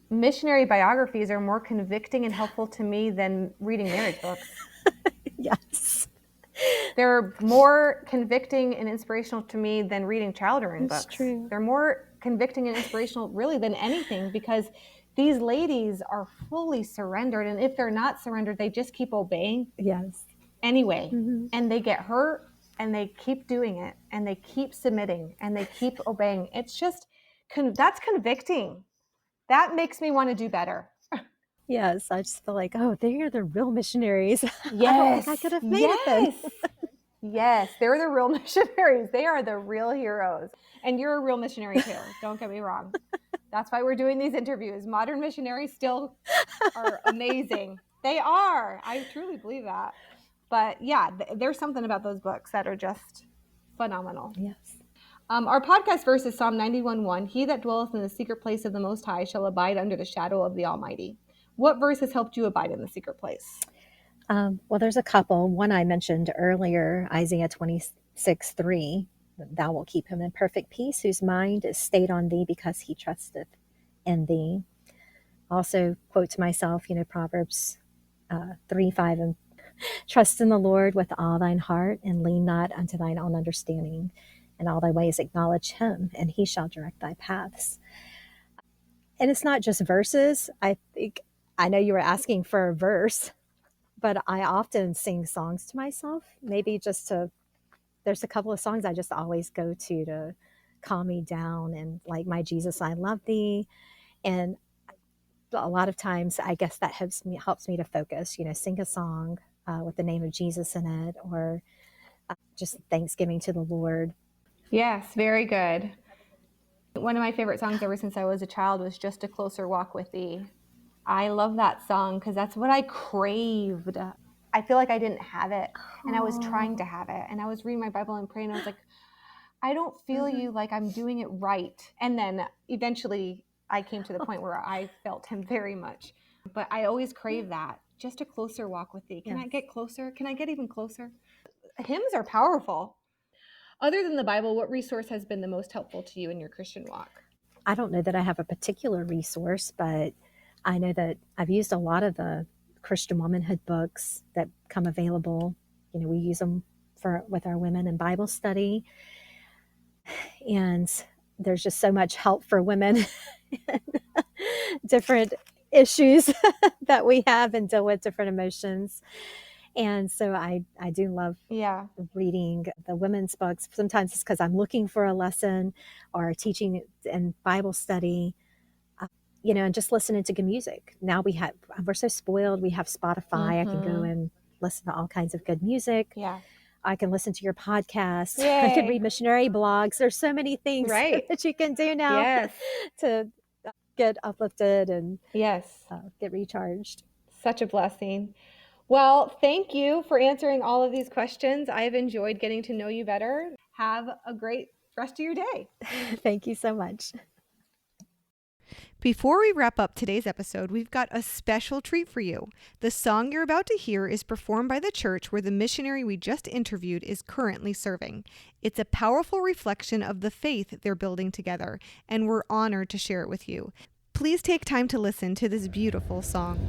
missionary biographies are more convicting and helpful to me than reading marriage books. Yes. They're more convicting and inspirational to me than reading child-rearing books. That's true. They're more convicting and inspirational really than anything, because these ladies are fully surrendered. And if they're not surrendered, they just keep obeying. Yes. Anyway, and they get hurt and they keep doing it and they keep submitting and they keep obeying. It's just, that's convicting. That makes me want to do better. Yes, I just feel like, oh, they are the real missionaries. Yes. I don't think I could have made it then. Yes, they're the real missionaries. They are the real heroes. And you're a real missionary too. Don't get me wrong. That's why we're doing these interviews. Modern missionaries still are amazing. They are. I truly believe that. But yeah, there's something about those books that are just phenomenal. Yes. Our podcast verse is Psalm 91:1. He that dwelleth in the secret place of the Most High shall abide under the shadow of the Almighty. What verse has helped you abide in the secret place? Well, there's a couple. One I mentioned earlier, Isaiah 26:3. Thou wilt keep him in perfect peace, whose mind is stayed on thee, because he trusteth in thee. Also, quote to myself, Proverbs 3:5, and trust in the Lord with all thine heart, and lean not unto thine own understanding. In all thy ways acknowledge him, and he shall direct thy paths. And it's not just verses. I know you were asking for a verse, but I often sing songs to myself, maybe there's a couple of songs I just always go to calm me down, and like My Jesus, I Love Thee. And a lot of times, I guess that helps me to focus, sing a song with the name of Jesus in it, or just thanksgiving to the Lord. Yes, very good. One of my favorite songs ever since I was a child was Just a Closer Walk with Thee. I love that song because that's what I craved. I feel like I didn't have it, and I was trying to have it. And I was reading my Bible and praying, and I was like, I don't feel you, like I'm doing it right. And then eventually I came to the point where I felt him very much. But I always crave that. Just a closer walk with thee. Can I get closer? Can I get even closer? Hymns are powerful. Other than the Bible, what resource has been the most helpful to you in your Christian walk? I don't know that I have a particular resource, but I know that I've used a lot of the Christian womanhood books that come available. We use them with our women in Bible study. And there's just so much help for women, different issues that we have and deal with different emotions. And so I do love reading the women's books. Sometimes it's because I'm looking for a lesson or teaching in Bible study, and just listening to good music. Now we're so spoiled. We have Spotify. I can go and listen to all kinds of good music. Yeah. I can listen to your podcast. Yay. I can read missionary blogs. There's so many things Right. that you can do now Yes. to get uplifted and Yes. get recharged. Such a blessing. Well, thank you for answering all of these questions. I've enjoyed getting to know you better. Have a great rest of your day. Thank you so much. Before we wrap up today's episode, we've got a special treat for you. The song you're about to hear is performed by the church where the missionary we just interviewed is currently serving. It's a powerful reflection of the faith they're building together, and we're honored to share it with you. Please take time to listen to this beautiful song.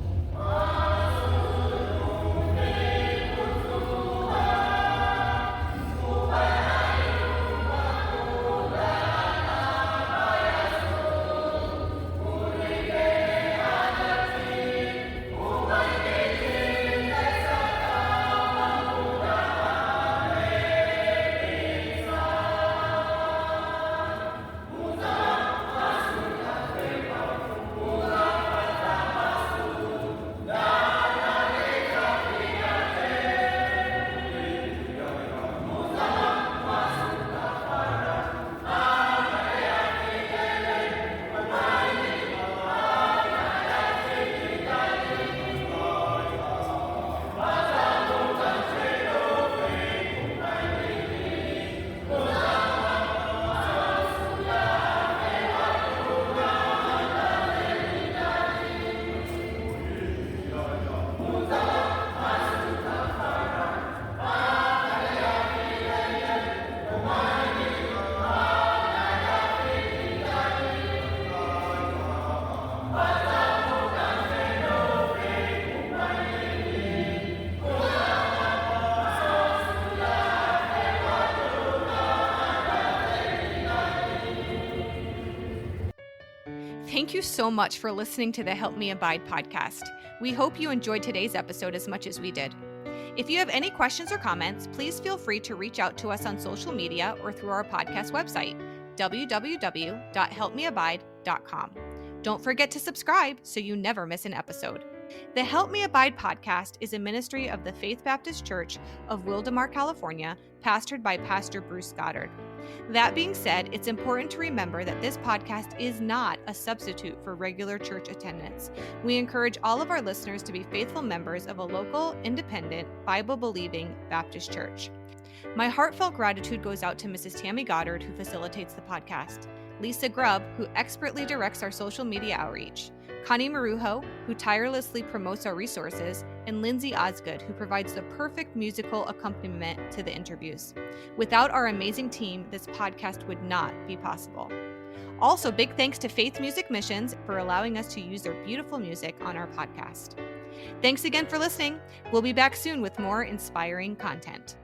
Thank you so much for listening to the Help Me Abide podcast. We hope you enjoyed today's episode as much as we did. If you have any questions or comments, please feel free to reach out to us on social media or through our podcast website, www.helpmeabide.com. Don't forget to subscribe so you never miss an episode. The Help Me Abide podcast is a ministry of the Faith Baptist Church of Wildomar, California, pastored by Pastor Bruce Goddard. That being said, it's important to remember that this podcast is not a substitute for regular church attendance. We encourage all of our listeners to be faithful members of a local, independent, Bible-believing Baptist church. My heartfelt gratitude goes out to Mrs. Tammy Goddard, who facilitates the podcast, Lisa Grubb, who expertly directs our social media outreach, Connie Marujo, who tirelessly promotes our resources, and Lindsay Osgood, who provides the perfect musical accompaniment to the interviews. Without our amazing team, this podcast would not be possible. Also, big thanks to Faith Music Missions for allowing us to use their beautiful music on our podcast. Thanks again for listening. We'll be back soon with more inspiring content.